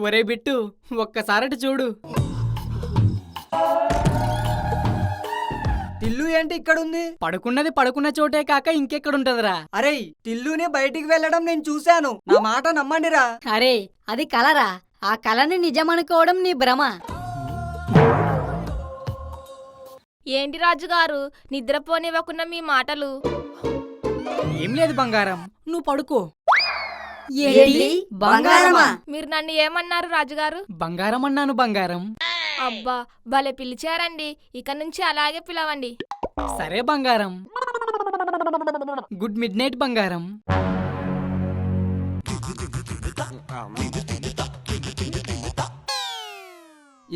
ఒరే బిట్టు, ఒక్కసారటి చూడు. తిల్లు ఏంటి ఇక్కడుంది? పడుకున్నది పడుకున్న చోటే కాక ఇంకెక్కడుంటదిరా? అరే తిల్లుని బయటికి వెళ్ళడం నేను చూశాను. నా మాట నమ్మండిరా. అరే అది కలరా? ఆ కలని నిజమనుకోవడం నీ భ్రమ. ఏంటి రాజుగారు, నిద్రపోనివ్వకున్న మీ మాటలు? ఏం లేదు బంగారం, నువ్వు పడుకో. ఏంటి బంగారమా? మీరు నన్ను ఏమన్నారు రాజుగారు? బంగారం అన్నాను బంగారం. అబ్బా భలే పిలిచారండి, ఇక నుంచి అలాగే పిలవండి. సరే బంగారం. గుడ్ మిడ్ నైట్ బంగారం.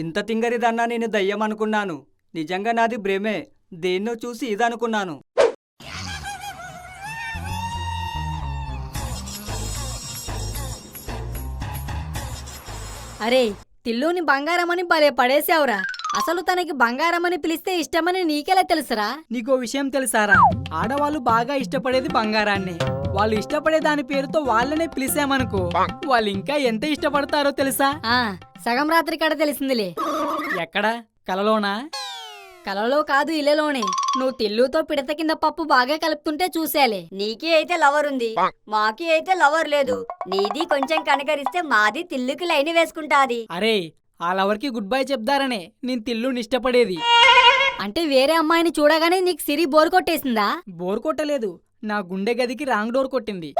ఇంత తింగరిదన్నా నేను దయ్యం అనుకున్నాను. నిజంగా నాది భ్రమే. దేన్నో చూసి ఇదనుకున్నాను. అరే తిల్లుని బంగారమని భలే పడేసావురా. అసలు తనకి బంగారమని పిలిస్తే ఇష్టమని నీకెలా తెలుసురా? నీకో విషయం తెలుసారా? ఆడవాళ్ళు బాగా ఇష్టపడేది బంగారాన్ని. వాళ్ళు ఇష్టపడే దాని పేరుతో వాళ్ళనే పిలిచామనుకో, వాళ్ళు ఇంకా ఎంత ఇష్టపడతారో తెలుసా? సగం రాత్రి కాడ తెలిసిందిలే. ఎక్కడ? కలలోనా? కలలో కాదు, ఇళ్ళలోనే. నువ్వు తిల్లుతో పిడత కింద పప్పు బాగా కలుపుతుంటే చూసేలే. నీకి అయితే లవర్ ఉంది, మాకి అయితే లవర్ లేదు. నీది కొంచెం కనకరిస్తే మాది తిల్లుకి లైన్ వేసుకుంటాది. అరే ఆ లవర్కి గుడ్ బై చెప్దారనే నేను తిల్లుని ఇష్టపడేది. అంటే వేరే అమ్మాయిని చూడగానే నీకు సిరి బోర్ కొట్టేసిందా? బోర్ కొట్టలేదు, నా గుండె గదికి రాంగ్ డోర్ కొట్టింది.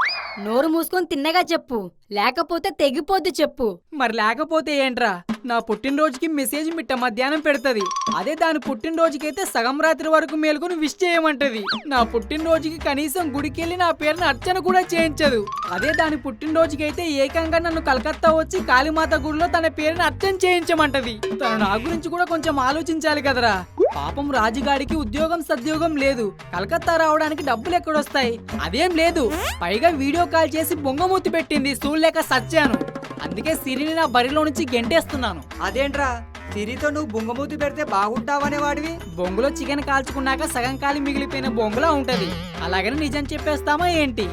నోరు మూసుకొని తిన్నగా చెప్పు, లేకపోతే తెగిపోద్ది చెప్పు. మరి లేకపోతే ఏంట్రా? నా పుట్టినరోజుకి మెసేజ్ మిట్ట మధ్యాహ్నం పెడతది. అదే దాని పుట్టినరోజుకైతే సగం రాత్రి వరకు మేలుకొని విష్ చేయమంటది. నా పుట్టినరోజుకి కనీసం గుడికెళ్ళి నా పేరుని అర్చన కూడా చేయించదు. అదే దాని పుట్టినరోజుకైతే ఏకంగా నన్ను కలకత్తా వచ్చి కాళీమాత గుడిలో తన పేరుని అర్చన చేయించమంటది. తను నా గురించి కూడా కొంచెం ఆలోచించాలి కదరా. పాపం రాజుగాడికి ఉద్యోగం సద్యోగం లేదు, కలకత్తా రావడానికి డబ్బులు ఎక్కడొస్తాయి? అదేం లేదు, పైగా వీడియో కాల్ చేసి బొంగమూతి పెట్టింది, చూడలేక సచ్చాను. అందుకే సిరిని నా బరిలో నుంచి గెంటేస్తున్నాను. అదేంట్రా, సిరితో నువ్వు బొంగమూతి పెడితే బాగుంటావనే వాడివి. బొంగులో చికెన్ కాల్చుకున్నాక సగం కాలి మిగిలిపోయిన బొంగులా ఉంటది. అలాగని నిజం చెప్పేస్తామా ఏంటి?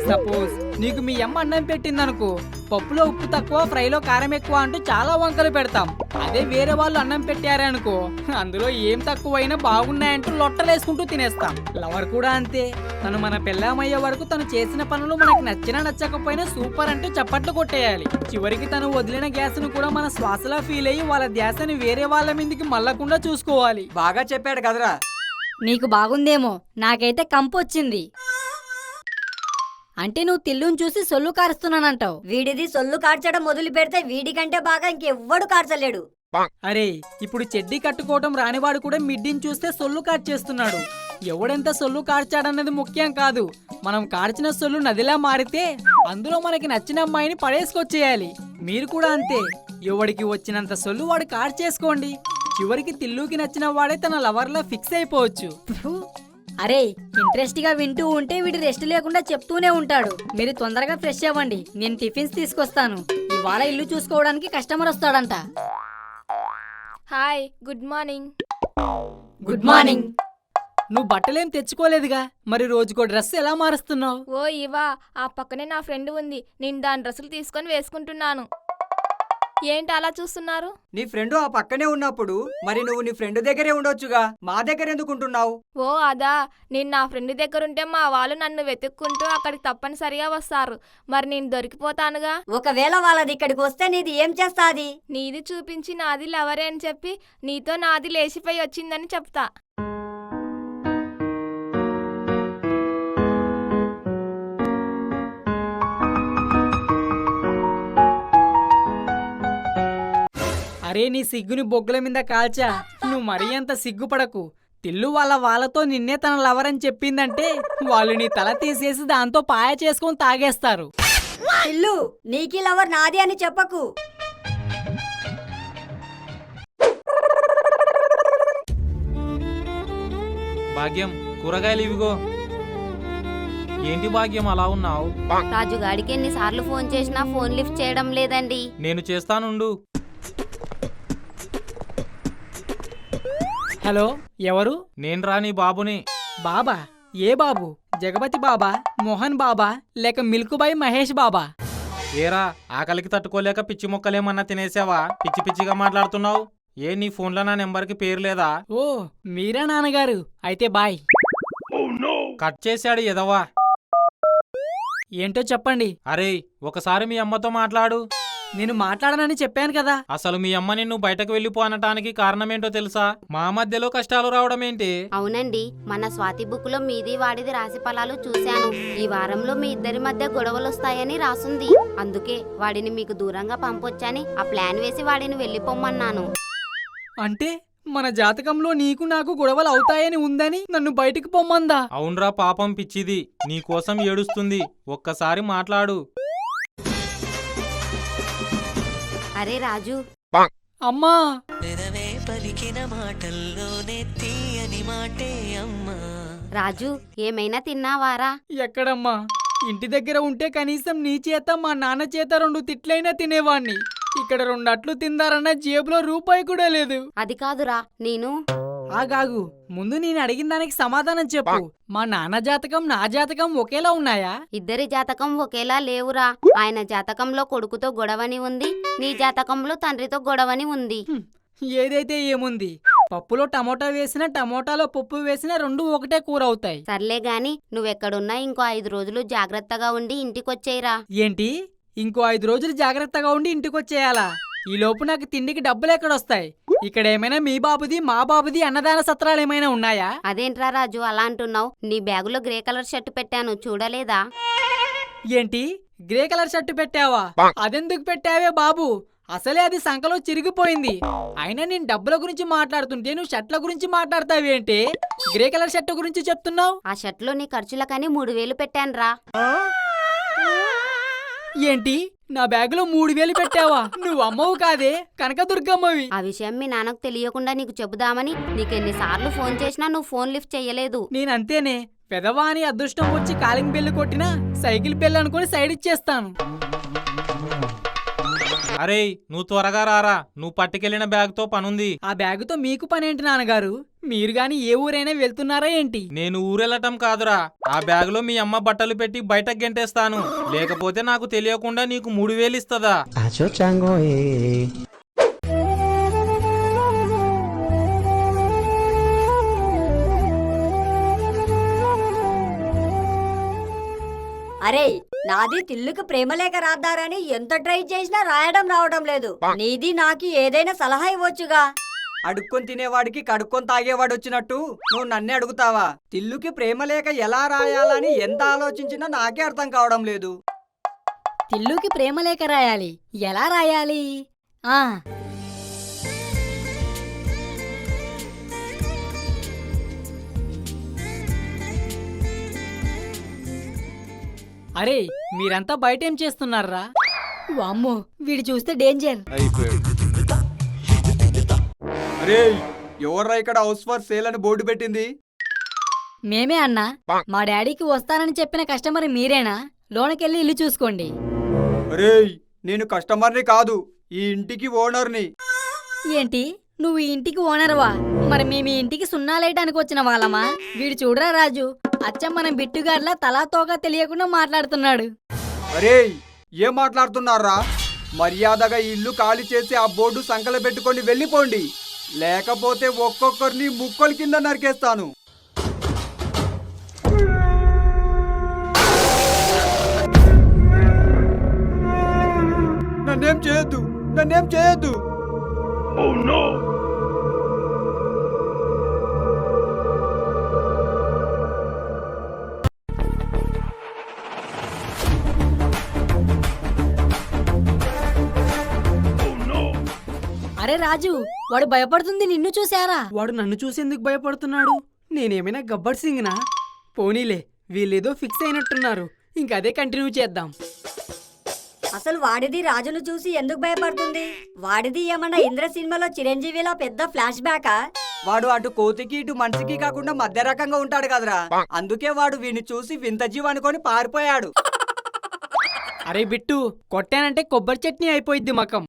సపోజ్ నీకు మీ అమ్మ అన్నం పెట్టిందనుకో, పప్పులో ఉప్పు తక్కువ, ఫ్రైలో కారం ఎక్కువ అంటూ చాలా వంకలు పెడతాం. అదే వేరే వాళ్ళు అన్నం పెట్టారనుకో, అందులో ఏం తక్కువైనా బాగున్నాయంటూ లొట్టలేసుకుంటూ తినేస్తాం. లవర్ కూడా అంతే. తను మన పెళ్ళామయ్యే వరకు తను చేసిన పనులు మనకి నచ్చినా నచ్చకపోయినా సూపర్ అంటూ చప్పట్లు కొట్టేయాలి. చివరికి తను వదిలిన గ్యాస్ ను కూడా మన శ్వాసలా ఫీల్ అయ్యి వాళ్ళ ధ్యాసని వేరే వాళ్ళ మీదకి మళ్ళకుండా చూసుకోవాలి. బాగా చెప్పాడు కదరా. నీకు బాగుందేమో, నాకైతే కంపు వచ్చింది. అంటే నువ్వు తిల్లుని చూసి సొల్లు కారుస్తున్నానంటావు. వీడిది సొల్లు కార్చడం మొదలు పెడితే వీడికంటే బాగా ఇంకెవ్వడు కార్చలేడు. అరే, ఇప్పుడు చెడ్డీ కట్టుకోవటం రానివాడు కూడా మిడ్డీని చూస్తే సొల్లు కార్చేస్తున్నాడు. ఎవడెంత సొల్లు కార్చాడన్నది ముఖ్యం కాదు, మనం కార్చిన సొల్లు నదిలా మారితే అందులో మనకి నచ్చిన అమ్మాయిని పడేసుకొచ్చేయాలి. మీరు కూడా అంతే, ఎవడికి వచ్చినంత సొల్లు వాడు కార్చేసుకోండి. చివరికి తిల్లుకి నచ్చిన వాడే తన లవర్లా ఫిక్స్ అయిపోవచ్చు. అరే, ఇంట్రెస్ట్ గా వింటూ ఉంటే వీడు రెస్ట్ లేకుండా చెప్తూనే ఉంటాడు. మీరు తొందరగా ఫ్రెష్ అవ్వండి, నేను టిఫిన్స్ తీసుకొస్తాను. ఇవాళ ఇల్లు చూసుకోవడానికి కస్టమర్ వస్తాడంట. Hi, good morning. Good morning. నువ్వు బట్టలేం తెచ్చుకోలేదుగా, మరి రోజుకో డ్రెస్ ఎలా మారుస్తున్నావు? ఓ ఇవా, ఆ పక్కనే నా ఫ్రెండ్ ఉంది, నేను దాని డ్రెస్సులు తీసుకొని వేసుకుంటున్నాను. ఏంటి అలా చూస్తున్నారు? నీ ఫ్రెండ్ ఆ పక్కనే ఉన్నప్పుడు మరి నువ్వు నీ ఫ్రెండ్ దగ్గరే ఉండొచ్చుగా, మా దగ్గర ఎందుకుంటున్నావు? ఓ అదా, నేను నా ఫ్రెండ్ దగ్గరుంటే మా వాళ్ళు నన్ను వెతుక్కుంటూ అక్కడికి తప్పనిసరిగా వస్తారు. మరి నేను దొరికిపోతానుగా. ఒకవేళ వాళ్ళది ఇక్కడికి వస్తే నీది ఏం చేస్తాది? నీది చూపించి నాది లవరే అని చెప్పి నీతో నాది లేచిపోయి వచ్చిందని చెప్తా. అరే, నీ సిగ్గుని బొగ్గుల మీద కాల్చా, నువ్వు మరీ అంత సిగ్గుపడకు. తిల్లు వాళ్ళతో నిన్నే తన లవర్ అని చెప్పిందంటే వాళ్ళు నీ తల తీసేసి దాంతో పాయ చేసుకొని తాగేస్తారు. ఇల్లు నీకీ లవర్ నాది అని చెప్పకు. భాగ్యం, కూరగాయలు ఇవిగో. ఏంటి భాగ్యం అలా ఉన్నావు? రాజుగాడికి ఎన్నిసార్లు ఫోన్ చేసినా ఫోన్ లిఫ్ట్ చేయడం లేదండి. నేను చేస్తానుండు. హలో, ఎవరు? నేను రా నీ బాబుని. బాబా? ఏ బాబు? జగపతి బాబా, మోహన్ బాబా, లేక మిల్కుబాయ్ మహేష్ బాబా? ఏరా, ఆకలికి తట్టుకోలేక పిచ్చి మొక్కలేమన్నా తినేసావా? పిచ్చి పిచ్చిగా మాట్లాడుతున్నావు. ఏ నీ ఫోన్లో నా నెంబర్కి పేరు లేదా? ఓ, మీరా నాన్నగారు? అయితే బాయ్. కట్ చేశాడు ఎదవా. ఏంటో చెప్పండి. అరే, ఒకసారి మీ అమ్మతో మాట్లాడు. నేను మాట్లాడనని చెప్పాను కదా. అసలు మీ అమ్మ నిన్ను బయటకు వెళ్ళిపో అనటానికి కారణమేంటో తెలుసా? మా మధ్యలో కష్టాలు రావడం ఏంటి? అవునండి, మన స్వాతి బుక్ లో మీది వాడిది రాశి ఫలాలు చూశాను. ఈ వారంలో మీ ఇద్దరి మధ్య గొడవలు వస్తాయని రాసుంది. అందుకే వాడిని మీకు దూరంగా పంపొచ్చని ఆ ప్లాన్ వేసి వాడిని వెళ్ళిపోమ్మన్నాను. అంటే మన జాతకంలో నీకు నాకు గొడవలు అవుతాయని ఉందని నన్ను బయటికి పొమ్మందా? అవునరా పాపం పిచ్చిది, నీకోసం ఏడుస్తుంది. ఒక్కసారి మాట్లాడు. అరే రాజు. అమ్మా, రాజు, ఏమైనా తిన్నావారా? ఎక్కడమ్మా? ఇంటి దగ్గర ఉంటే కనీసం నీ చేత మా నాన్న చేత 2 తిట్లైనా తినేవాణ్ణి. ఇక్కడ 2 అట్లు తిందారన్న జేబులో రూపాయి కూడా లేదు. అది కాదురా, నేను ఆగాగు, ముందు నేను అడిగిన దానికి సమాధానం చెప్పు. మా నాన్న జాతకం నా జాతకం ఒకేలా ఉన్నాయా? ఇద్దరి జాతకం ఒకేలా లేవురా. ఆయన జాతకంలో కొడుకుతో గొడవని ఉంది, నీ జాతకంలో తండ్రితో గొడవని ఉంది. ఏదైతే ఏముంది, పప్పులో టమోటా వేసినా టమోటాలో పప్పు వేసినా 2 ఒకటే కూర అవుతాయి. సర్లే గాని నువ్వెక్కడున్నా ఇంకో 5 రోజులు జాగ్రత్తగా ఉండి ఇంటికొచ్చేయరా. ఏంటి, ఇంకో 5 రోజులు జాగ్రత్తగా ఉండి ఇంటికొచ్చేయాలా? ఈ లోపు నాకు తిండికి డబ్బులు ఎక్కడొస్తాయి? ఇక్కడ ఏమైనా మీ బాబుది మా బాబుది అన్నదాన సత్రాలు ఏమైనా ఉన్నాయా? అదేంట్రా రాజు అలా అంటున్నావు? నీ బ్యాగులో గ్రే కలర్ షర్ట్ పెట్టాను, చూడలేదా? ఏంటి, గ్రే కలర్ షర్టు పెట్టావా? అదెందుకు పెట్టావే బాబు? అసలే అది సంకలో చిరిగిపోయింది. అయినా నేను డబ్బుల గురించి మాట్లాడుతుంటే నువ్వు షర్ట్ల గురించి మాట్లాడతావేంటి? గ్రే కలర్ షర్టు గురించి చెప్తున్నావు. ఆ షర్ట్లో నీ ఖర్చులకని 3000 పెట్టానురా. ఏంటి, నా బ్యాగులో 3000 పెట్టావా? నువ్వు అమ్మవు కాదే, కనకదుర్గమ్మవి. ఆ విషయం మీ నాన్నకు తెలియకుండా నీకు చెబుదామని నీకెన్నిసార్లు ఫోన్ చేసినా నువ్వు ఫోన్ లిఫ్ట్ చెయ్యలేదు. నేనంతేనే, పెదవా అని అదృష్టం వచ్చి కాలింగ్ బెల్లు కొట్టినా సైకిల్ బెల్ అనుకుని సైడ్ ఇచ్చేస్తాను. అరే నువ్వు త్వరగా రారా, నువ్వు పట్టుకెళ్లిన బ్యాగ్తో పనుంది. ఆ బ్యాగుతో మీకు పనేంటి నాన్నగారు? మీరు గాని ఏ ఊరైనా వెళ్తున్నారా ఏంటి? నేను ఊరెళ్ళటం కాదురా, ఆ బ్యాగులో మీ అమ్మ బట్టలు పెట్టి బయటకు గెంటేస్తాను. లేకపోతే నాకు తెలియకుండా నీకు 3000 ఇస్తదా? Acho chango అరే నాది తిల్లుకి ప్రేమలేఖ రాద్దారని ఎంత ట్రై చేసినా రాయడం రావడం లేదు. నీది నాకి ఏదైనా సలహా ఇవ్వొచ్చుగా. అడుక్కొని తినేవాడికి కడుక్కొని తాగేవాడు వచ్చినట్టు నువ్వు నన్నే అడుగుతావా? తిల్లుకి ప్రేమలేఖ ఎలా రాయాలని ఎంత ఆలోచించినా నాకే అర్థం కావడం లేదు. తిల్లుకి ప్రేమలేఖ రాయాలి, ఎలా రాయాలి? ఆ అరే మీరంతా బయట ఏం చేస్తున్నారా? వామ్మో, వీడు చూస్తే డేంజర్. అరే ఎవర్రా ఇక్కడ హౌస్ ఫర్ సేల్ అని బోర్డు పెట్టింది? మేమే అన్నా. మా డాడీకి వస్తానని చెప్పిన కస్టమర్ మీరేనా? లోనకెళ్ళి ఇల్లు చూసుకోండి. అరే నేను కస్టమర్ని కాదు, ఈ ఇంటికి ఓనర్ని. ఏంటి, నువ్వు ఈ ఇంటికి ఓనర్వా? మరి మేము ఈ ఇంటికి సున్నాలేయడానికి వచ్చిన వాళ్ళమా? వీడు చూడరా రాజు, అచ్చం మనం బిట్టుగాడ్లా తలా తోగా తెలియకుండా మాట్లాడుతున్నాడు. అరే ఏం మాట్లాడుతున్నారా? మర్యాదగా ఈ ఇల్లు ఖాళీ చేసి ఆ బోర్డు సంకల పెట్టుకొని వెళ్ళిపోండి, లేకపోతే ఒక్కొక్కరిని ముక్కల కింద నరికేస్తాను. నన్నేం చేయొద్దు, నన్నేం చేయొద్దు. అరే రాజు, వాడు భయపడుతుంది నిన్ను చూసారా? వాడు నన్ను చూసేందుకు భయపడుతున్నాడు? నేనేమైనా గబ్బర్ సింగ్నా? పోనీలే, వీళ్ళేదో ఫిక్స్ అయినట్టున్నారు. ఇంకదే కంటిన్యూ చేద్దాం. అసలు వాడిది రాజును చూసి ఎందుకు భయపడుతుంది? వాడిది ఏమన్నా ఇంద్ర సినిమాలో చిరంజీవిలా పెద్ద ఫ్లాష్ బ్యాకా? వాడు అటు కోతికి ఇటు మనిషికి కాకుండా మధ్య రకంగా ఉంటాడు కదరా, అందుకే వాడు వీడిని చూసి వింత జీవి అనుకొని పారిపోయాడు. అరే బిట్టు, కొట్టానంటే కొబ్బరి చట్నీ అయిపోయిద్ది మకం.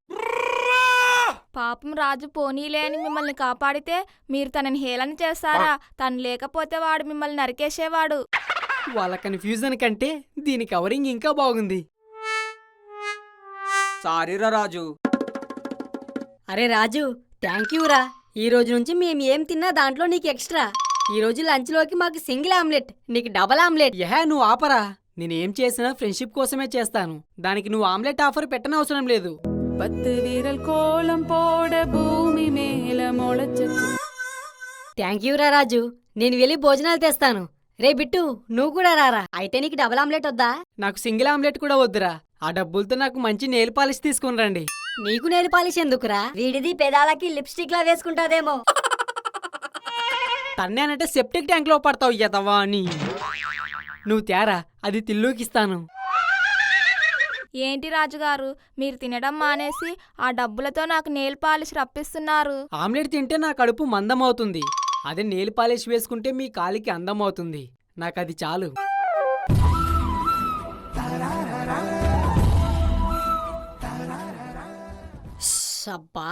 పాపం రాజు పోనీలే అని మిమ్మల్ని కాపాడితే మీరు తనని హేళన చేస్తారా? తను లేకపోతే వాడు మిమ్మల్ని నరికేసేవాడు. వాళ్ళ కన్ఫ్యూజన్ కంటే దీని కవరింగ్ ఇంకా బాగుంది. సారీరా రాజు. అరే రాజు, థ్యాంక్ యూ రా. ఈ రోజు నుంచి మేము ఏం తిన్నా దాంట్లో నీకు ఎక్స్ట్రా. ఈ రోజు లంచ్ లోకి మాకు సింగిల్ ఆమ్లెట్, నీకు డబల్ ఆమ్లెట్. యహా నువ్వు ఆపరా. నేనేం చేసినా ఫ్రెండ్షిప్ కోసమే చేస్తాను. దానికి నువ్వు ఆమ్లెట్ ఆఫర్ పెట్టనవసరం లేదు. 10 வீரல் கோலம் போட பூமி மேல முளைச்சது. థ్యాంక్ యూ రా రాజు, నేను వెళ్ళి భోజనాలు తెస్తాను. రే బిట్టు, నువ్వు కూడా రారా. అయితే నీకు డబల్ ఆమ్లెట్ వద్దా? నాకు సింగిల్ ఆమ్లెట్ కూడా వద్దురా. ఆ డబ్బులతో నాకు మంచి నెయిల్ పాలిష్ తీసుకుని రండి. నీకు నెయిల్ పాలిష్ ఎందుకురా? వీడిది పెదాలకి లిప్స్టిక్ లా వేసుకుంటాదేమో. తన్నానంటే సెప్టిక్ ట్యాంక్ లో పడతావు ఎదవా అని. నువ్వు తేరా, అది తిల్లుకిస్తాను. ఏంటి రాజుగారు, మీరు తినడం మానేసి ఆ డబ్బులతో నాకు నెయిల్ పాలిష్ రప్పిస్తున్నారు? ఆమ్లెట్ తింటే నా కడుపు మందం అవుతుంది. అదే నెయిల్ పాలిష్ వేసుకుంటే మీ కాలికి అందం అవుతుంది. నాకది చాలు. అబ్బా,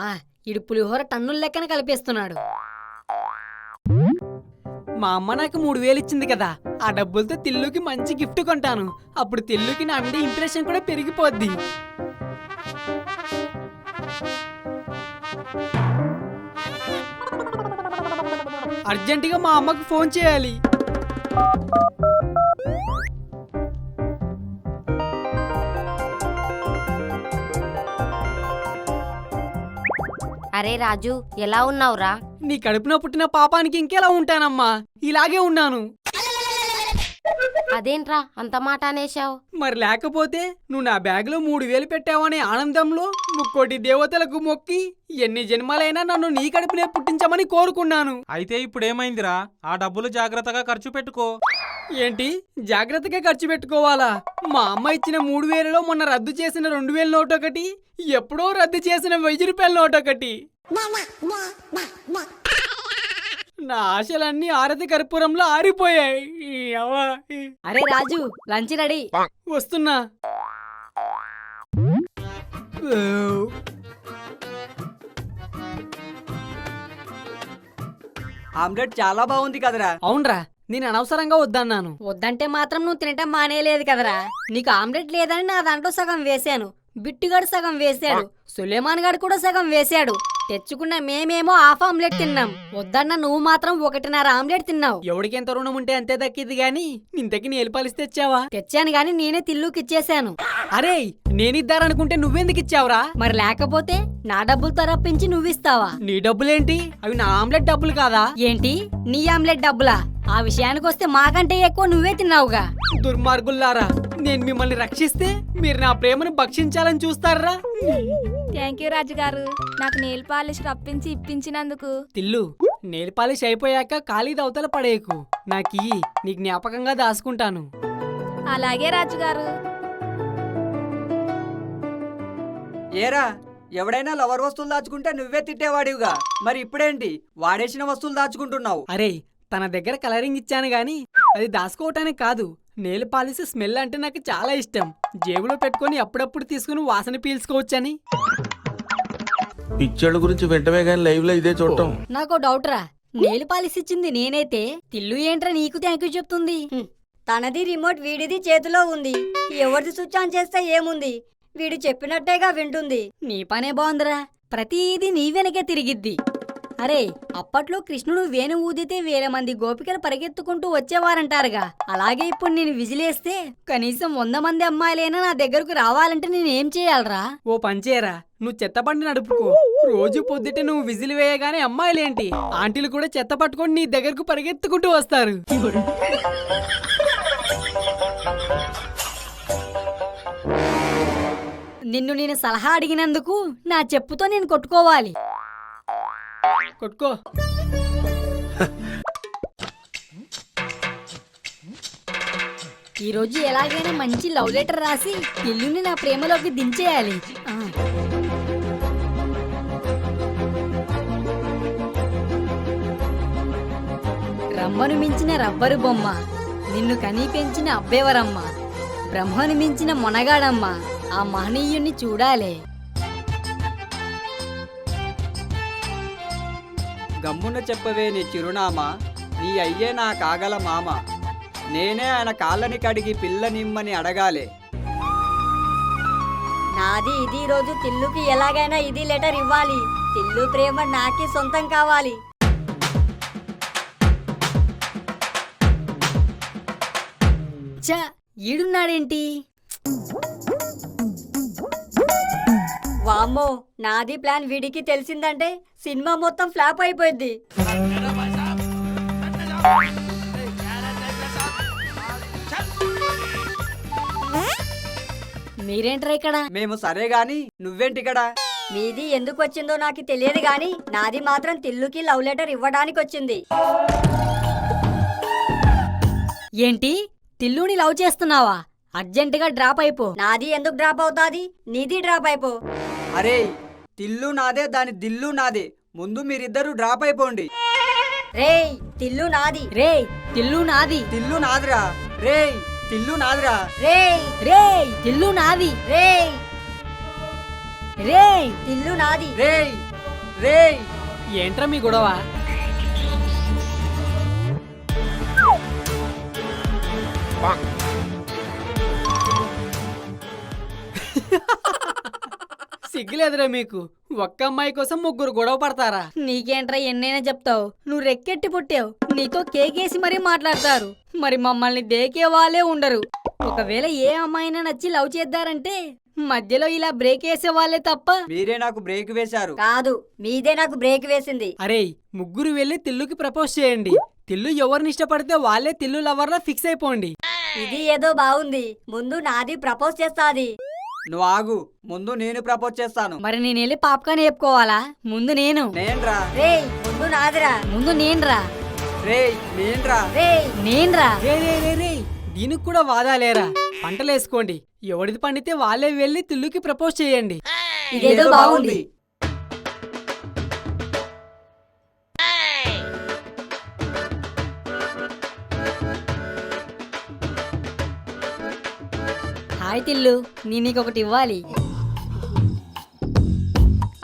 ఇడు పులిహోర టన్నుల లెక్కన కలిపేస్తున్నాడు. మా అమ్మ నాకు 3000 ఇచ్చింది కదా, ఆ డబ్బులతో తిల్లుకి మంచి గిఫ్ట్ కొంటాను. అప్పుడు తిల్లుకి నా మీద ఇంప్రెషన్ కూడా పెరిగిపోద్ది. అర్జెంటుగా మా అమ్మకు ఫోన్ చేయాలి. అరే రాజు, ఎలా ఉన్నావురా? నీ కడుపున పుట్టిన పాపానికి ఇంకెలా ఉంటానమ్మా, ఇలాగే ఉన్నాను. అదేంట్రా అంత మాట అనేశావు? మరి లేకపోతే నువ్వు నా బ్యాగ్లో 3000 పెట్టావనే ఆనందంలో ముక్కోటి దేవతలకు మొక్కి ఎన్ని జన్మలైనా నన్ను నీ కడుపునే పుట్టించమని కోరుకున్నాను. అయితే ఇప్పుడేమైందిరా? ఆ డబ్బులు జాగ్రత్తగా ఖర్చు పెట్టుకో. ఏంటి జాగ్రత్తగా ఖర్చు పెట్టుకోవాలా? మా అమ్మ ఇచ్చిన 3000లో మొన్న రద్దు చేసిన 2000 నోట్ ఒకటి, ఎప్పుడో రద్దు చేసిన 1000 రూపాయల నోట్ ఒకటి. నా ఆశలన్నీ ఆరతి కర్పూరంలో ఆరిపోయాయి. అరే రాజు, లంచ్ రెడీ. వస్తున్నా. ఆమ్లెట్ చాలా బాగుంది కదరా. అవునరా, నేను అనవసరంగా వద్దన్నాను. వద్దంటే మాత్రం నువ్వు తినటం మానేయలేదు కదరా. నీకు ఆమ్లెట్ లేదని నా దాంట్లో సగం వేశాను, బిట్టుగాడు సగం వేశాడు, సులేమాన్ గాడు కూడా సగం వేశాడు. తెచ్చుకున్న మేమేమో హాఫ్ ఆమ్లెట్ తిన్నాం. వద్దన్న నువ్వు మాత్రం 1.5 ఆమ్లెట్ తిన్నావు. ఎవడికి ఎంత రుణం ఉంటే అంతే దక్కింది గాని ఇంతకి నీ ఎలిపాలిసి తెచ్చావా? తెచ్చాను గాని నేనే తిల్లుకి ఇచ్చేశాను. అరే, నేనిద్దారనుకుంటే నువ్వెందుకు ఇచ్చావురా? మరి లేకపోతే నా డబ్బులతో రప్పించి నువ్విస్తావా? నీ డబ్బులేంటి? అవి నా ఆమ్లెట్ డబ్బులు కాదా? ఏంటి నీ ఆమ్లెట్ డబ్బులా? ఆ విషయానికి వస్తే మాకంటే ఎక్కువ నువ్వే తిన్నావుగా. దుర్మార్గుల్లారా, నేను మిమ్మల్ని రక్షిస్తే మీరు నా ప్రేమను భక్షించాలని చూస్తారా? థ్యాంక్ యూ రాజుగారు, నాకు నెయిల్ పాలిష్ రప్పించి ఇప్పించినందుకు. తిల్లు, నెయిల్ పాలిష్ అయిపోయాక ఖాళీ అవతల పడేయకు. నాకీ నీ జ్ఞాపకంగా దాచుకుంటాను. అలాగే రాజుగారు. ఏరా, ఎవడైనా లవర్ వస్తువులు దాచుకుంటే నువ్వే తిట్టేవాడివిగా, మరి ఇప్పుడేంటి వాడేసిన వస్తువులు దాచుకుంటున్నావు? అరే, తన దగ్గర కలరింగ్ ఇచ్చాను గాని అది దాచుకోవటానికి కాదు. నెయిల్ పాలిష్ స్మెల్ అంటే నాకు చాలా ఇష్టం. జేబులో పెట్టుకొని అప్పుడప్పుడు తీసుకుని వాసన పీల్చుకోవచ్చని. పిక్చర్ల గురించి వెంటనే గానీ లైవ్ లో ఇదే చూడటం. నాకు డౌట్ రా, నెయిల్ పాలిష్ ఇచ్చింది నేనైతే తిల్లు ఏంట్రా నీకు థ్యాంక్ యూ చెప్తుంది? తనది రిమోట్ వీడిది చేతిలో ఉంది. ఎవరిది స్విచ్ ఆన్ చేస్తే ఏముంది, వీడు చెప్పినట్టేగా వింటుంది. నీ పనే బాగుందిరా, ప్రతిదీ నీ వెనకే తిరిగిద్ది. అరే, అప్పట్లో కృష్ణుడు వేణు ఊదితే వేరే మంది గోపికలు పరిగెత్తుకుంటూ వచ్చేవారంటారుగా. అలాగే ఇప్పుడు నేను విజిలేస్తే కనీసం 100 మంది అమ్మాయిలైనా నా దగ్గరకు రావాలంటే నేనేం చేయాలరా? ఓ పంచేరా, నువ్వు చెత్తబండి నడుపుకో. రోజు పొద్దుటే నువ్వు విజిల్ వేయగానే అమ్మాయిలేంటి, ఆంటీలు కూడా చెత్త పట్టుకొని నీ దగ్గరకు పరిగెత్తుకుంటూ వస్తారు. నిన్ను నేను సలహా అడిగినందుకు నా చెప్పుతో నేను కొట్టుకోవాలి. కొట్టుకో. ఈ రోజు ఎలాగైనా మంచి లవ్ లెటర్ రాసి ఇల్లుని నా ప్రేమలోకి దించేయాలి. రమ్మను మించిన రబ్బరు బొమ్మ, నిన్ను కనీ పెంచిన అబ్బేవరమ్మ, బ్రహ్మను మించిన మొనగాడమ్మ, ఆ మహనీయుణ్ణి చూడాలే. గమ్మున చెప్పవే నీ చిరునామా, నీ అయ్యే నా కాగల మామ, నేనే ఆయన కాళ్ళని కడిగి పిల్ల నిమ్మని అడగాలే. నాది ఇది రోజు తిల్లుకి ఎలాగైనా ఇది లెటర్ ఇవ్వాలి. తిల్లు ప్రేమ నాకే సొంతం కావాలి. చ, ఈడున్నాడేంటి? వామ్మో, నాది ప్లాన్ వీడికి తెలిసిందంటే సినిమా మొత్తం ఫ్లాప్ అయిపోయింది. మీరేంట్రా ఇక్కడ? మేము సరే గాని నువ్వేంటిక్కడ? మీది ఎందుకు వచ్చిందో నాకు తెలియదు గాని నాది మాత్రం తిల్లుకి లవ్ లెటర్ ఇవ్వడానికి వచ్చింది. ఏంటి, తిల్లుని లవ్ చేస్తున్నావా? అర్జెంటుగా డ్రాప్ అయిపో. నాది ఎందుకు డ్రాప్ అవుతాది, నీది డ్రాప్ అయిపో. అరే, తిల్లు నాదే, దాని దిల్లు నాదే. ముందు మీరిద్దరు డ్రాప్ అయిపోండి. రేయ్, తిల్లు నాది. రేయ్, తిల్లు నాది. తిల్లు నాదిరా. రేయ్, తిల్లు నాదిరా. రేయ్, రేయ్, తిల్లు నాది. రేయ్, రేయ్, తిల్లు నాది. రేయ్, రేయ్. ఏంట్రా మీ గొడవ? సిగ్గులేదురా మీకు? ఒక్క అమ్మాయి కోసం 3 గొడవ పడతారా? నీకేంట్రా ఎన్నైనా చెప్తావు? నువ్వు రెక్కెట్టి పుట్టావు, నీతో కేకేసి మరీ మాట్లాడతారు. మరి మమ్మల్ని దేకే వాళ్ళే ఉండరు. ఒకవేళ ఏ అమ్మాయినా నచ్చి లవ్ చేద్దారంటే మధ్యలో ఇలా బ్రేక్ వేసే వాళ్ళే తప్ప. మీరే నాకు బ్రేక్ వేశారు. కాదు, మీదే నాకు బ్రేక్ వేసింది. అరే, ముగ్గురు వెళ్ళి తిల్లుకి ప్రపోజ్ చేయండి. తిల్లు ఎవరిని ఇష్టపడితే వాళ్ళే తిల్లు లవర్లా ఫిక్స్ అయిపోండి. ఇది ఏదో బాగుంది. ముందు నాది ప్రపోజ్ చేస్తాది. నువ్వు ఆగు, ముందు నేను ప్రపోజ్ చేస్తాను. మరి నేను వెళ్ళి పాప్కార్న్ చెప్పుకోవాలా? ముందు నేను. నేన్రా. రేయ్, ముందు నాదిరా. ముందు నేనురా. రేయ్, నేన్రా. రేయ్, నేనురా. రే రే రే రే, దీనికి కూడా వాదాలేరా? పంటలేసుకోండి, ఎవడిది పండితే వాళ్ళే వెళ్ళి తిల్లుకి ప్రపోజ్ చేయండి. ఇదేదో బాగుంది. హాయ్ తిల్లు, నేను నీకు ఒకటి ఇవ్వాలి.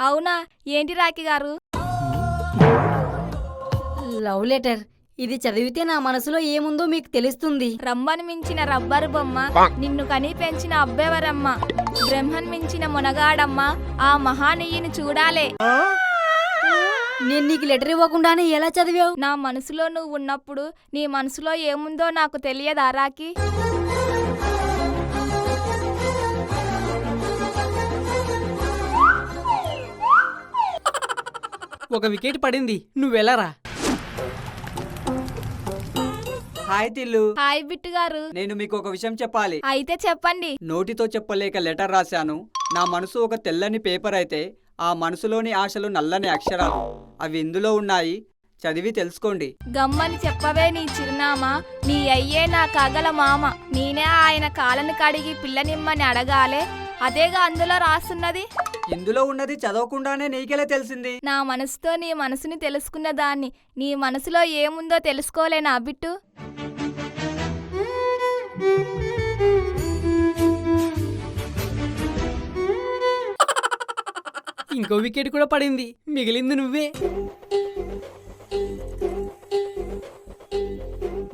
అవునా ఏంటి రాఖీ గారు? Love letter. ఇది చదివితే నా మనసులో ఏముందో మీకు తెలుస్తుంది. రమ్మను మించిన రబ్బరు బొమ్మ, నిన్ను కని పెంచిన అబ్బెవరమ్మ, బ్రహ్మన్ మించిన మునగాడమ్మ, ఆ మహానీయుని చూడాలే. నేను నీకు లెటర్ ఇవ్వకుండానే ఎలా చదివావు? నా మనసులో నువ్వు ఉన్నప్పుడు నీ మనసులో ఏముందో నాకు తెలియదా రాఖీ? ఒక వికెట్ పడింది, నువ్వెళ్ళరా. హాయ్ తిల్లు. హాయ్ బిట్టు గారు. నేను మీకు ఒక విషయం చెప్పాలి. అయితే చెప్పండి. నోటితో చెప్పలేక లెటర్ రాశాను. నా మనసు ఒక తెల్లని పేపర్ అయితే ఆ మనసులోని ఆశలు నల్లని అక్షరాలు. అవి ఇందులో ఉన్నాయి, చదివి తెలుసుకోండి. గమ్మని చెప్పవే నీ చిరునామా, నీ అయ్యే నా కగల మామ, నేనే ఆయన కాళ్ళని కడిగి పిల్లనిమ్మని అడగాలే, అదేగా అందులో రాస్తున్నది. ఇందులో ఉన్నది చదవకుండానే నీకెలా తెలిసింది? నా మనసుతో నీ మనసుని తెలుసుకున్న దాన్ని నీ మనసులో ఏముందో తెలుసుకోలేనా బిట్టు? ఇంకో వికెట్ కూడా పడింది, మిగిలింది నువ్వే.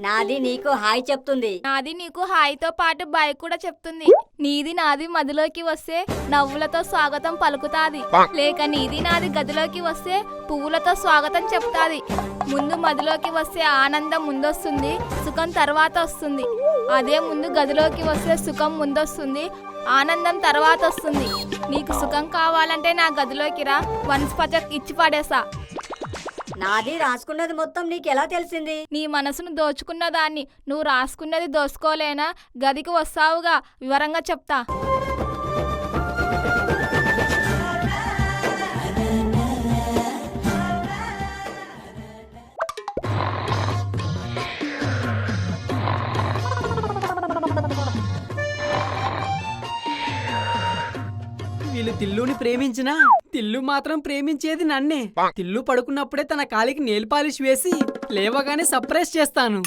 నాది నీకు హాయ్ చెప్తుంది. నాది నీకు హాయితో పాటు బాయ్ కూడా చెప్తుంది. నీది నాది మదిలోకి వస్తే నవ్వులతో స్వాగతం పలుకుతాది, లేక నీది నాది గదిలోకి వస్తే పువ్వులతో స్వాగతం చెప్తాది. ముందు మదిలోకి వస్తే ఆనందం ముందొస్తుంది, సుఖం తర్వాత వస్తుంది. అదే ముందు గదిలోకి వస్తే సుఖం ముందొస్తుంది, ఆనందం తర్వాత వస్తుంది. నీకు సుఖం కావాలంటే నా గదిలోకి రా, వన్స్పచక్ ఇచ్చి పడేసా. నాది రాసుకున్నది మొత్తం నీకెలా తెలిసింది? నీ మనసును దోచుకున్న దాన్ని నువ్వు రాసుకున్నది దోసుకోలేనా? గదికి వస్తావుగా, వివరంగా చెప్తా. వీళ్ళు తిల్లుని ప్రేమించినా తిల్లు మాత్రం ప్రేమించేది నన్నే. తిల్లు పడుకున్నప్పుడే తన కాలికి నెయిల్ పాలిష్ వేసి లేవగానే సర్ప్రైజ్ చేస్తాను.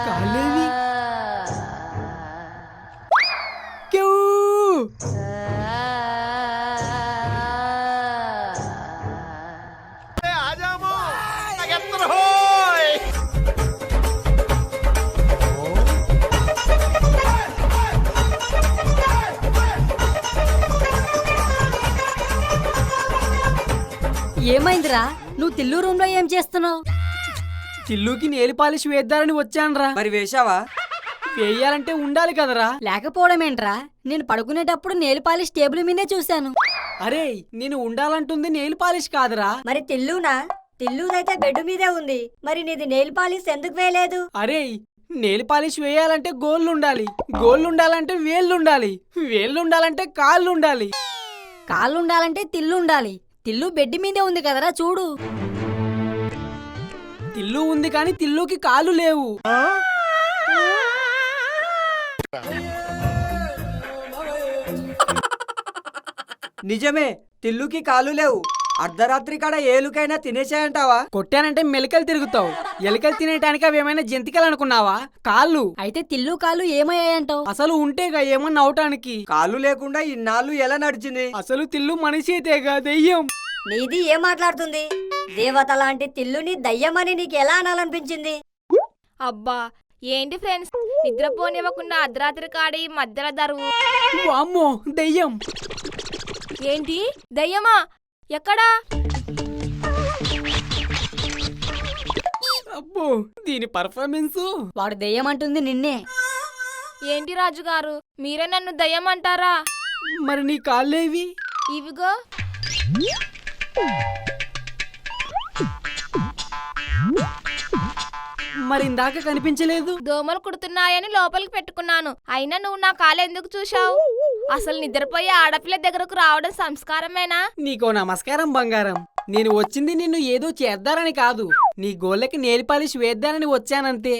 కాలేవి. క్యూ. ఏమైందిరా? నువ్వు తిల్లు రూమ్ లో ఏం చేస్తున్నావు? తిల్లుకి నెయిల్ పాలిష్ వేద్దారని వచ్చానురా. మరి వేశావా? వేయాలంటే ఉండాలి కదరా. లేకపోవడం ఏంట్రా? నేను పడుకునేటప్పుడు నెయిల్ పాలిష్ టేబుల్ మీదే చూశాను. అరే, నేను ఉండాలంటుంది నెయిల్ పాలిష్ కాదురా. మరి తిల్లునా? తిల్లుదైతే బెడ్ మీదే ఉంది, మరి నీది నెయిల్ పాలిష్ ఎందుకు వేయలేదు? అరే, నెయిల్ పాలిష్ వేయాలంటే గోళ్ళు ఉండాలి, గోళ్ళు ఉండాలంటే వేళ్ళు ఉండాలి, వేళ్ళు ఉండాలంటే కాళ్ళు ఉండాలి. కాళ్ళు ఉండాలంటే తిల్లు ఉండాలి. తిల్లు బెడ్ మీదే ఉంది కదరా, చూడు. తిల్లు ఉంది కానీ తిల్లుకి కాళ్ళు లేవు. నిజమే, తిల్లుకి కాలు లేవు. అర్ధరాత్రి కాడ ఏలుకైనా తినేసాయంటావా? కొట్టానంటే మెలికలు తిరుగుతావు. ఎలికలు తినేటానికి అవి ఏమైనా జంతికలు అనుకున్నావా? కాళ్ళు. అయితే తిల్లు కాళ్ళు ఏమయ్యాయంటావు? అసలు ఉంటేగా ఏమన్నా అవటానికి. కాళ్ళు లేకుండా ఇన్నాళ్ళు ఎలా నడిచింది? అసలు తిల్లు మనిషి అయితేగా దెయ్యం. నీది ఏం మాట్లాడుతుంది? దేవత లాంటి తిల్లుని దయ్యమని నీకు ఎలా అనాలనిపించింది? అబ్బా ఏంటి ఫ్రెండ్స్, నిద్రపోనివ్వకుండా అర్ధరాత్రి కాడి మధ్యలో దరువు. అమ్మో, దెయ్యం. ఏంటి దయ్యమా? ఎక్కడా? అబ్బో, దీని పర్ఫార్మెన్స్. వాడు దెయ్యం అంటుంది నిన్నే. ఏంటి రాజుగారు, మీరే నన్ను దయ్యం అంటారా? మరి నీ కాళ్ళేవి? ఇవిగో. మరి ఇందాక కనిపించలేదు. దోమలు కుడుతున్నాయని లోపలికి పెట్టుకున్నాను. అయినా నువ్వు నా కాలు ఎందుకు చూశావు? అసలు నిద్రపోయే ఆడపిల్ల దగ్గరకు రావడం సంస్కారమేనా? నీకో నమస్కారం బంగారం. నేను వచ్చింది నిన్ను ఏదో చేద్దారని కాదు, నీ గోళ్ళకి నెయిల్ పాలిష్ వేద్దారని వచ్చానంతే.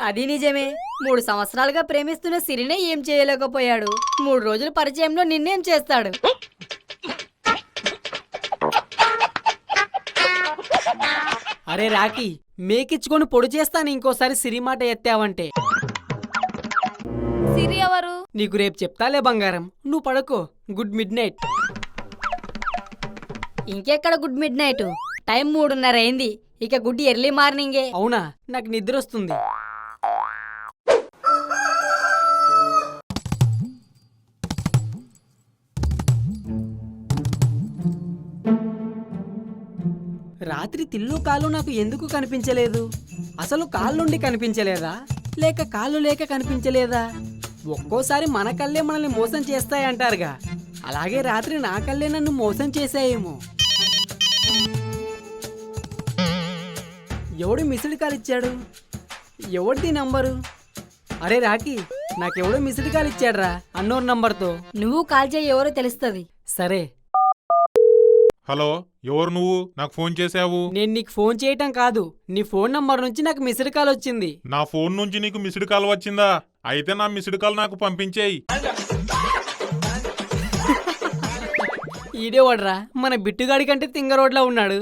అది నిజమే. 3 సంవత్సరాలుగా ప్రేమిస్తున్న సిరినే ఏం చేయలేకపోయాడు. 3 రోజుల పరిచయంలో నిన్నేం చేస్తాడు? అరే రాకీ, మేకిచ్చుకొని పొడి చేస్తాను ఇంకోసారి సిరి మాట ఎత్తావంటే. సిరి ఎవరు? నీకు రేపు చెప్తాలే బంగారం, నువ్వు పడుకో. Good mid night. ఇంకెక్కడ గుడ్ మిడ్ నైట్? టైం 3:30 అయింది. ఇక గుడ్ ఎర్లీ మార్నింగే. అవునా, నాకు నిద్ర వస్తుంది. రాత్రి తిల్లు కాళ్ళు నాకు ఎందుకు కనిపించలేదు? అసలు కాళ్ళుండి కనిపించలేదా, లేక కాళ్ళు లేక కనిపించలేదా? ఒక్కోసారి మన కళ్ళే మనల్ని మోసం చేస్తాయంటారుగా, అలాగే రాత్రి నా కళ్ళే నన్ను మోసం చేశాయేమో. ఎవడు మిస్డ్ కాల్ ఇచ్చాడు? ఎవరిది నంబరు? అరే రాకీ, నాకెవడో మిస్డ్ కాల్ ఇచ్చాడ్రా అన్నోన్ నంబర్తో. నువ్వు కాల్ చేయి, ఎవరో తెలుస్తుంది. సరే. హలో, ఎవరు నువ్వు? నాకు ఫోన్ చేసావు? నేను నీకు ఫోన్ చేయటం కాదు, నీ ఫోన్ నంబర్ నుంచి నాకు మిస్డ్ కాల్ వచ్చింది. నా ఫోన్ నుంచి నీకు మిస్డ్ కాల్ వచ్చిందా? అయితే నా మిస్డ్ కాల్ నాకు పంపించేయి. ఈడేవాడ్రా, మన బిట్టుగాడి కంటే తింగరోడ్లా ఉన్నాడు.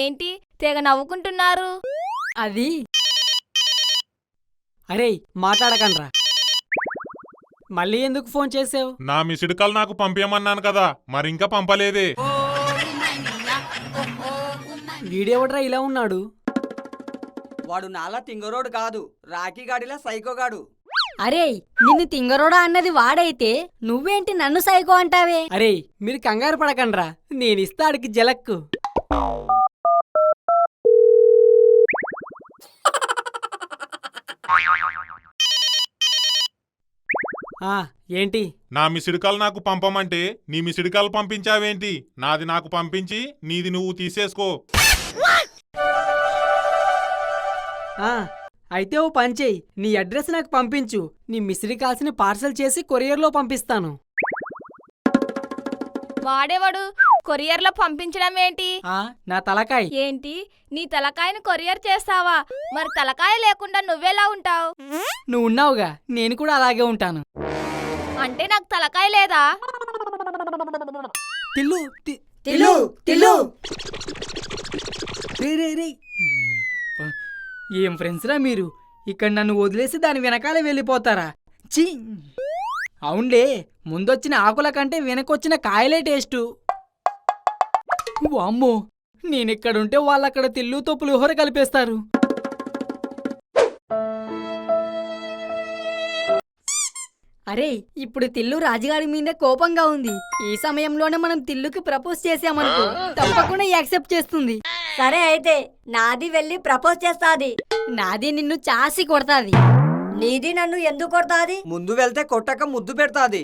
ఏంటి తెగ నవ్వుకుంటున్నారు? అది అరే మాట్లాడకండ్రా. మళ్ళీ ఎందుకు ఫోన్ చేసావు? నా మిస్డ్ కాల్ నాకు పంపించమన్నాను కదా, మరింకా పంపలేదే. వీడేవడ్రా ఇలా ఉన్నాడు? వాడు నాలా తింగరోడు కాదు, రాఖీ గాడిలా సైకోగాడు. అరే, నిన్ను తింగరోడా అన్నది వాడైతే నువ్వేంటి నన్ను సైకో అంటావే? అరే మీరు కంగారు పడకండ్రా, నేనిస్తా ఆడికి జలక్కు. ఏంటి? నా మిస్డ్ కాల్ నాకు పంపమంటే నీ మిస్డ్ కాల్ పంపించావేంటి? నాది నాకు పంపించి నీది నువ్వు తీసేసుకో. అయితే ఓ పని చెయ్యి, నీ అడ్రస్ నాకు పంపించు. నీ మిస్డ్ కాల్స్ని పార్సల్ చేసి కొరియర్లో పంపిస్తాను. వాడేవాడు కొరియర్లో పంపించడం ఏంటి? నా తలకాయ్. ఏంటి, నీ తలకాయని కొరియర్ చేస్తావా? మరి తలకాయ లేకుండా నువ్వెలా ఉంటావు? నువ్వు ఉన్నావుగా, నేను కూడా అలాగే ఉంటాను. అంటే నాకు తలకాయ లేదా? తిల్లు తిల్లు తిల్లు రే ఏం ఫ్రెండ్స్ రా మీరు? ఇక్కడ నన్ను వదిలేసి దాని వెనకాలే వెళ్ళిపోతారా? ఛీ! అవునులే, ముందొచ్చిన ఆకుల కంటే వెనకొచ్చిన కాయలే టేస్టు. వామ్మో, నేనెక్కడుంటే వాళ్ళక్కడ తిల్లుతో పులిహోర కలిపేస్తారు. అరే, ఇప్పుడు తిల్లు రాజుగారి మీద కోపంగా ఉంది. ఈ సమయంలోనే మనం తిల్లుకి ప్రపోజ్ చేసామనుకో, తప్పకుండా యాక్సెప్ట్ చేస్తుంది. సరే అయితే నాది వెళ్ళి ప్రపోజ్ చేస్తాది. నాది నిన్ను చాసి కొడతాది. నీది నన్ను ఎందుకు కొడతాది? ముందు వెళ్తే కొట్టక ముద్దు పెడతాది.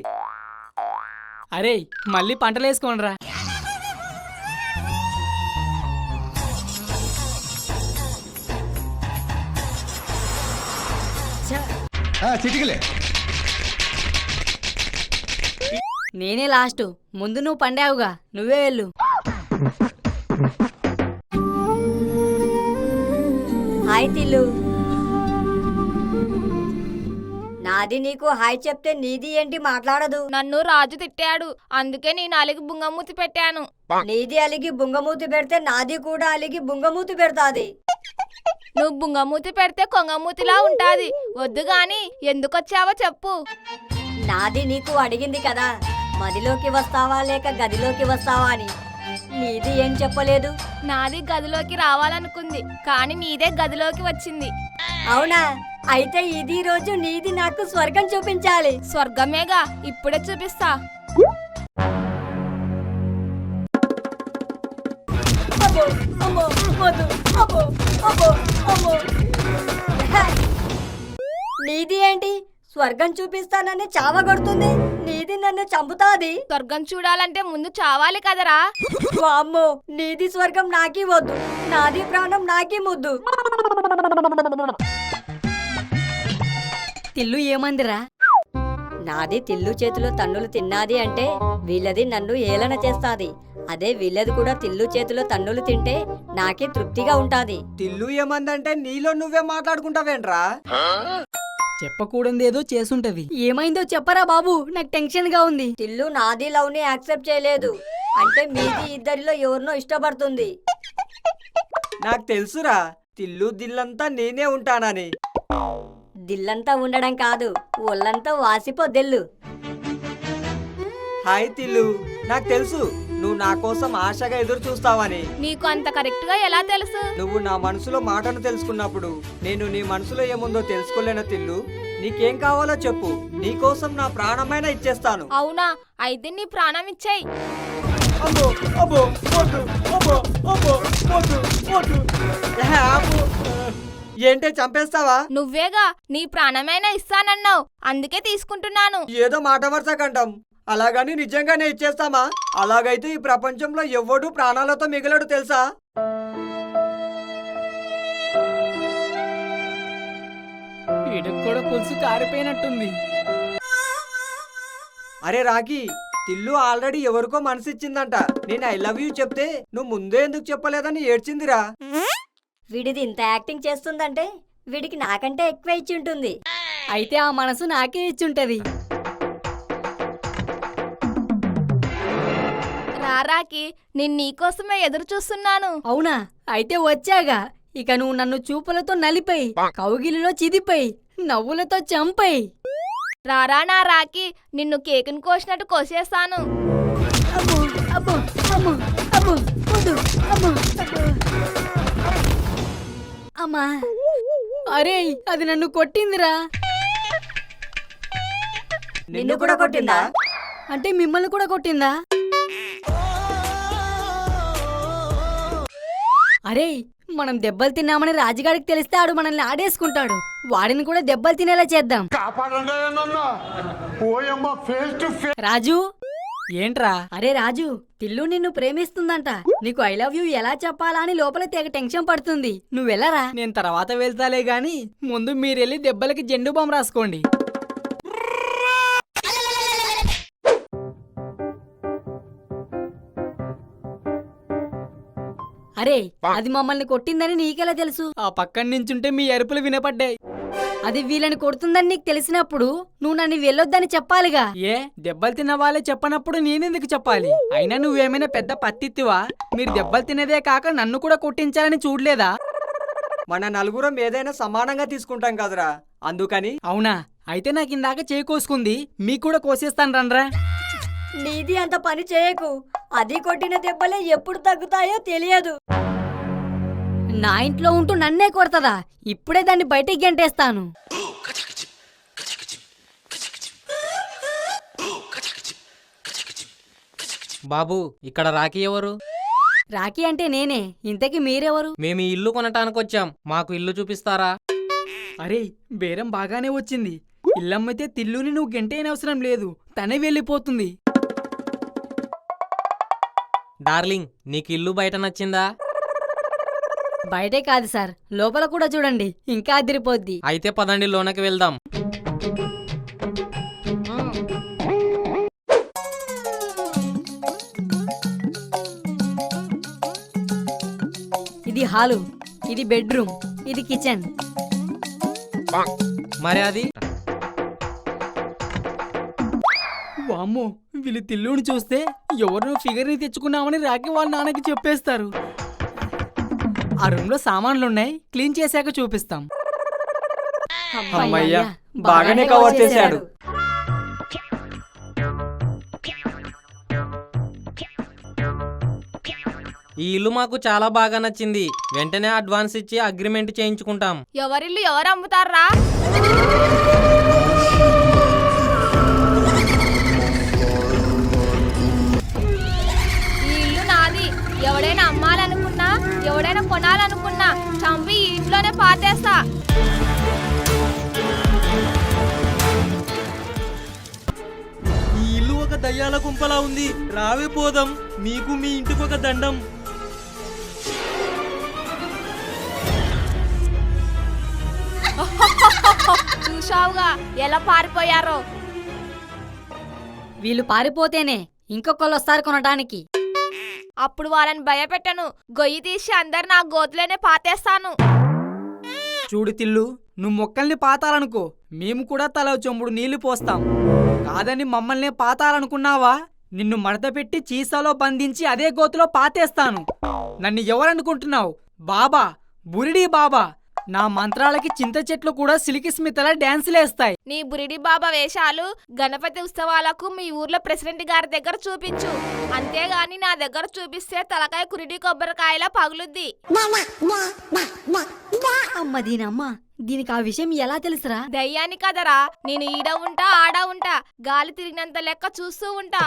అరే మళ్ళీ పంటలేసుకోండ్రా. నేనే లాస్ట్. ముందు నువ్వు పండావుగా, నువ్వే వెళ్ళు. హాయ్ తిల్లు. నాది నీకు హాయ్ చెప్తే నీది ఏంటి మాట్లాడదు? నన్ను రాజు తిట్టాడు, అందుకే నేను అలిగి బుంగమూతి పెట్టాను. నీది అలిగి బుంగమూతి పెడితే నాది కూడా అలిగి బుంగమూతి పెడతాది. నువ్వు బుంగమూతి పెడితే కొంగమూతిలా ఉంటాది. వద్దు గాని ఎందుకొచ్చావో చెప్పు. నాది నీకు అడిగింది కదా, మదిలోకి వస్తావా లేక గదిలోకి వస్తావా అని. నీది ఏం చెప్పలేదు. నాది గదిలోకి రావాలనుకుంది, కానీ నీదే గదిలోకి వచ్చింది. అవునా? అయితే ఇది రోజు నీది నాకు స్వర్గం చూపించాలి. స్వర్గమేగా, ఇప్పుడే చూపిస్తా. నీది ఏంటి స్వర్గం చూపిస్తానని చావగొడుతుంది? నీది నన్ను చంపుతాది. స్వర్గం చూడాలంటే ముందు చావాలి కదరా. వామ్మో, నీది స్వర్గం నాకీ వద్దు, నాది ప్రాణం నాకీ ముద్దు. తిల్లు ఏమందిరా? నాది తిల్లు చేతిలో తన్నులు తిన్నాది అంటే వీళ్ళది నన్ను ఏలన చేస్తాది. అదే వీళ్ళది కూడా తిల్లు చేతిలో తన్నులు తింటే నాకే తృప్తిగా ఉంటాది. తిల్లు ఏమందంటే నీలో నువ్వే మాట్లాడుకుంటావేంట్రా? చెప్పకూడదు ఏదో చేసుంటది. ఏమైందో చెప్పరా బాబు, నాకు టెన్షన్ గా ఉంది. తిల్లు నాది లవ్ ని యాక్సెప్ట్ చేయలేదు. అంటే మీది ఇద్దరిలో ఎవరినో ఇష్టపడుతుంది. నాకు తెలుసురా, తిల్లు దిల్లంతా నేనే ఉంటానని. దిల్లంతా ఉండడం కాదు, ఒళ్ళంతా వాసిపోద్దెల్లు. హాయ్ తిల్లు, నాకు తెలుసు నువ్వు నా కోసం ఆశగా ఎదురు చూస్తావని. నీకు అంత కరెక్ట్ గా ఎలా తెలుసు? నువ్వు నా మనసులో మాటను తెలుసుకున్నప్పుడు నేను నీ మనసులో ఏముందో తెలుసుకోలేనా తిల్లు? నీకేం కావాలో చెప్పు, నీకోసం నా ప్రాణమైనా ఇచ్చేస్తాను. అవునా? అయితే నీ ప్రాణం ఇచ్చేయి. అబ్బో అబ్బో వద్దు, అబ్బో అబ్బో వద్దు, వద్దు. ఆపు. ఏంటే చంపేస్తావా? నువ్వేగా నీ ప్రాణమైనా ఇస్తానన్నావు, అందుకే తీసుకుంటున్నాను. ఏదో మాట వరుసకంటాం, అలాగని నిజంగానే ఇచ్చేస్తామా? అలాగైతే ఈ ప్రపంచంలో ఎవ్వడూ ప్రాణాలతో మిగలడు తెలుసా? వీడికి కూడా పులుసు కారిపోయినట్టుంది. అరే రాఖీ, తిల్లు ఆల్రెడీ ఎవరికో మనసిచ్చిందంట. నేను ఐ లవ్ యూ చెప్తే నువ్వు ముందే ఎందుకు చెప్పలేదని ఏడ్చిందిరా. వీడిది ఇంత యాక్టింగ్ చేస్తుందంటే వీడికి నాకంటే ఎక్కువ ఇచ్చి ఉంటుంది. అయితే ఆ మనసు నాకే ఇచ్చుంటది. రారాకి, నేను నీకోసమే ఎదురు చూస్తున్నాను. అవునా? అయితే వచ్చాగా. ఇక నువ్వు నన్ను చూపులతో నలిపై, కౌగిలిలో చిదిపై, నవ్వులతో చంపై. రారా నా రాకి, నిన్ను కేకును కోసినట్టు కోసేస్తాను. అమ్మో, అమ్మో, అమ్మో, అమ్మో, వద్దు, అమ్మో, అమ్మో. అమ్మా, అరే అది నన్ను కొట్టిందిరా. నిన్ను కూడా కొట్టిందా? అంటే మిమ్మల్ని కూడా కొట్టిందా? అరే, మనం దెబ్బలు తిన్నామని రాజుగాడికి తెలిస్తే ఆడు మనల్ని ఆడేసుకుంటాడు. వాడిని కూడా దెబ్బలు తినేలా చేద్దాం. రాజు, ఏంట్రా? అరే రాజు, తిల్లు నిన్ను ప్రేమిస్తుందంట. నీకు ఐ లవ్ యూ ఎలా చెప్పాలా అని లోపల తెగ టెన్షన్ పడుతుంది. నువ్వెళ్ళరా? నేను తర్వాత వెళ్తాలే గాని ముందు మీరెళ్ళి దెబ్బలకి జెండు బాంబు రాసుకోండి. అరే, అది మమ్మల్ని కొట్టిందని నీకెలా తెలుసు? ఆ పక్కన నించుంటే మీ అరుపులు వినపడ్డాయి. అది వీళ్ళని కొడుతుందని నీకు తెలిసినప్పుడు నువ్వు నన్ను వెళ్ళొద్దని చెప్పాలిగా. ఏ, దెబ్బలు తిన్న వాళ్ళే చెప్పనప్పుడు నేనెందుకు చెప్పాలి? అయినా నువ్వేమైనా పెద్ద పత్తిత్తివా? మీరు దెబ్బలు తినేదే కాక నన్ను కూడా కొట్టించాలని చూడలేదా? మన నలుగురం ఏదైనా సమానంగా తీసుకుంటాం కదరా, అందుకని. అవునా? అయితే నాకు ఇందాక చేకోసుకుంది, మీకు కూడా కోసేస్తాను రండ్రా. నీది అంత పని చేయకు. అది కొట్టిన దెబ్బలే ఎప్పుడు తగ్గుతాయో తెలియదు. నా ఇంట్లో ఉంటూ నన్నే కొడతదా? ఇప్పుడే దాన్ని బయటికి గెంటేస్తాను. బాబు, ఇక్కడ రాఖీ ఎవరు? రాఖీ అంటే నేనే. ఇంతకీ మీరెవరు? మేము ఈ ఇల్లు కొనటానికి వచ్చాం, మాకు ఇల్లు చూపిస్తారా? అరే, బేరం బాగానే వచ్చింది. ఇల్లమ్మితే తిల్లుని నువ్వు గంటైన అవసరం లేదు, తనే వెళ్ళిపోతుంది. డార్లింగ్, నీకు ఇల్లు బయట నచ్చిందా? బయటే కాదు సార్, లోపల కూడా చూడండి, ఇంకా అదిరిపోద్ది. అయితే పదండి, లోనకి వెళ్దాం. ఇది హాలు, ఇది బెడ్రూమ్, ఇది కిచెన్. మరి అది? వామ్మో, వీళ్ళు తిల్లుని చూస్తే ఎవరినో ఫిగర్ని తెచ్చుకున్నామని రాకి వాళ్ళ నాన్నకి చెప్పేస్తారు. ఆ రూమ్ లో సామాన్లున్నాయి, క్లీన్ చేశాక చూపిస్తాం. అమ్మయ్యా, బాగానే కవర్ చేశాడు. ఈ ఇల్లు మాకు చాలా బాగా నచ్చింది. వెంటనే అడ్వాన్స్ ఇచ్చి అగ్రిమెంట్ చేయించుకుంటాం. ఎవరిల్లు ఎవరు అమ్ముతారా? ఈ ఇల్లు నాది. ఎవడైనా అమ్మాలనుకున్నా, ఎవడైనా కొనాలనుకున్నా చంపి ఈ ఇంట్లోనే పాతేస్తా. ఈ ఇల్లు ఒక దయ్యాల గుంపలా ఉంది. రావే పోదాం, మీకు మీ ఇంటికి ఒక దండం. చూశావుగా ఎలా పారిపోయారో. వీళ్ళు పారిపోతేనే ఇంకొకళ్ళు వస్తారు కొనటానికి. అప్పుడు వాళ్ళని భయపెట్టను, గొయ్యి తీసి అందరు నా గోతులోనే పాతేస్తాను. చూడు తిల్లు, నువ్వు మొక్కల్ని పాతాలనుకో, మేము కూడా తల చెంబుడు నీళ్లు పోస్తాం. కాదని మమ్మల్ని పాతాలనుకున్నావా? నిన్ను మడత పెట్టి చీసాలో బంధించి అదే గోతులో పాతేస్తాను. నన్ను ఎవరనుకుంటున్నావు? బాబా, బురిడి బాబా. నా మంత్రాలకి చింత చెట్లు కూడా సిలికి స్మితలా డాన్సులేస్తాయి. నీ బురిడి బాబా వేషాలు గణపతి ఉత్సవాలకు మీ ఊర్లో ప్రెసిడెంట్ గారి దగ్గర చూపించు. అంతేగాని నా దగ్గర చూపిస్తే తలకాయ కురిడి కొబ్బరికాయలా పగులుద్ది. అమ్మ దీనమ్మ, దీనికి ఆ విషయం ఎలా తెలుసురా? దయ్యాన్ని కదరా, నేను ఈడ ఉంటా ఆడ ఉంటా, గాలి తిరిగినంత లెక్క చూస్తూ ఉంటా.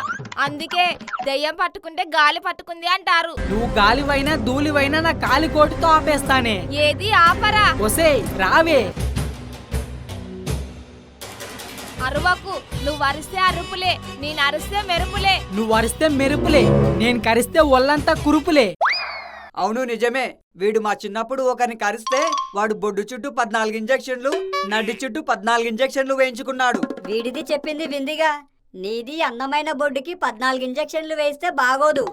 అందుకే దయ్యం పట్టుకుంటే గాలి పట్టుకుంది అంటారు. నువ్వు గాలివైనా ధూళివైనా నా కాలి కోటితో ఆపేస్తానే. ఏది ఆపరా? ఒసేయ్ రావే. అరువకు, నువ్వు అరిస్తే అరుపులే, నేను అరిస్తే మెరుపులే. నువ్వు అరిస్తే మెరుపులే, నేను కరిస్తే ఒళ్ళంతా కురుపులే. అవును నిజమే. వీడు మా చిన్నప్పుడు ఒకరిని కరిస్తే వాడు బొడ్డు చుట్టూ 14 ఇంజెక్షన్లు, నడ్డి చుట్టూ 14 ఇంజెక్షన్లు వేయించుకున్నాడు. వీడిది చెప్పింది విందిగా. నీది అందమైన బొడ్డుకి 14 ఇంజెక్షన్లు వేస్తే బాగోదు.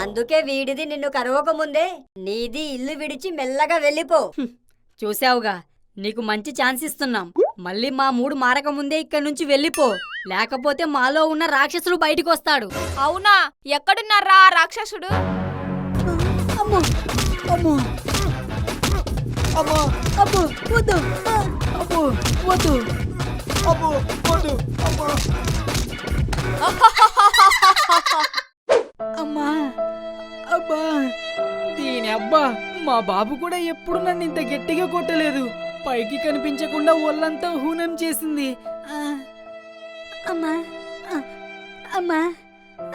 అందుకే వీడిది నిన్ను కరవక ముందే నీది ఇల్లు విడిచి మెల్లగా వెళ్ళిపో. చూసావుగా, నీకు మంచి ఛాన్స్ ఇస్తున్నాం. మళ్ళీ మా మూడు మారక ముందే ఇక్కడి నుంచి వెళ్ళిపో, లేకపోతే మాలో ఉన్న రాక్షసుడు బయటికి వస్తాడు. అవునా? ఎక్కడున్నారా ఆ రాక్షసుడు? అమ్మో అమ్మో అమ్మో అబ్బో వద్దు, అబ్బో వద్దు. అమ్మో వద్దు, అమ్మో. అమ్మా, అబ్బా, దీని అబ్బా, మా బాబు కూడా ఎప్పుడు నన్ను ఇంత గట్టిగా కొట్టలేదు. పైకి కనిపించకుండా ఒళ్ళంతా హూనం చేసింది. అమ్మా అమ్మా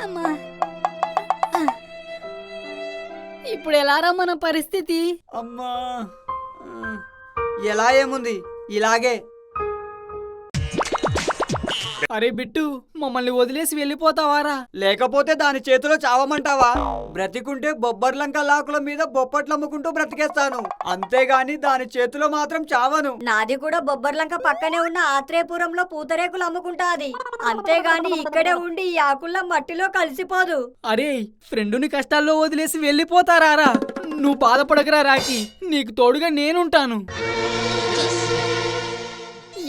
అమ్మా. ఇప్పుడు ఎలారా మన పరిస్థితి? అమ్మా, ఎలా ఏముంది, ఇలాగే. అరే బిట్టు, మమ్మల్ని వదిలేసి వెళ్ళిపోతావారా? లేకపోతే దాని చేతిలో చావమంటావా? బ్రతికుంటే బొబ్బర్లంక లాకుల మీద బొప్పట్లు అమ్ముకుంటూ బ్రతికేస్తాను, అంతేగాని దాని చేతిలో మాత్రం చావను. నాది కూడా బొబ్బర్లంక పక్కనే ఉన్న ఆత్రేయపురంలో పూతరేకులు అమ్ముకుంటాది, అంతేగాని ఇక్కడే ఉండి ఈ ఆకుల్లో మట్టిలో కలిసిపోదు. అరే, ఫ్రెండుని కష్టాల్లో వదిలేసి వెళ్ళిపోతారా? నువ్వు బాధపడకరా రాకి, నీకు తోడుగా నేనుంటాను.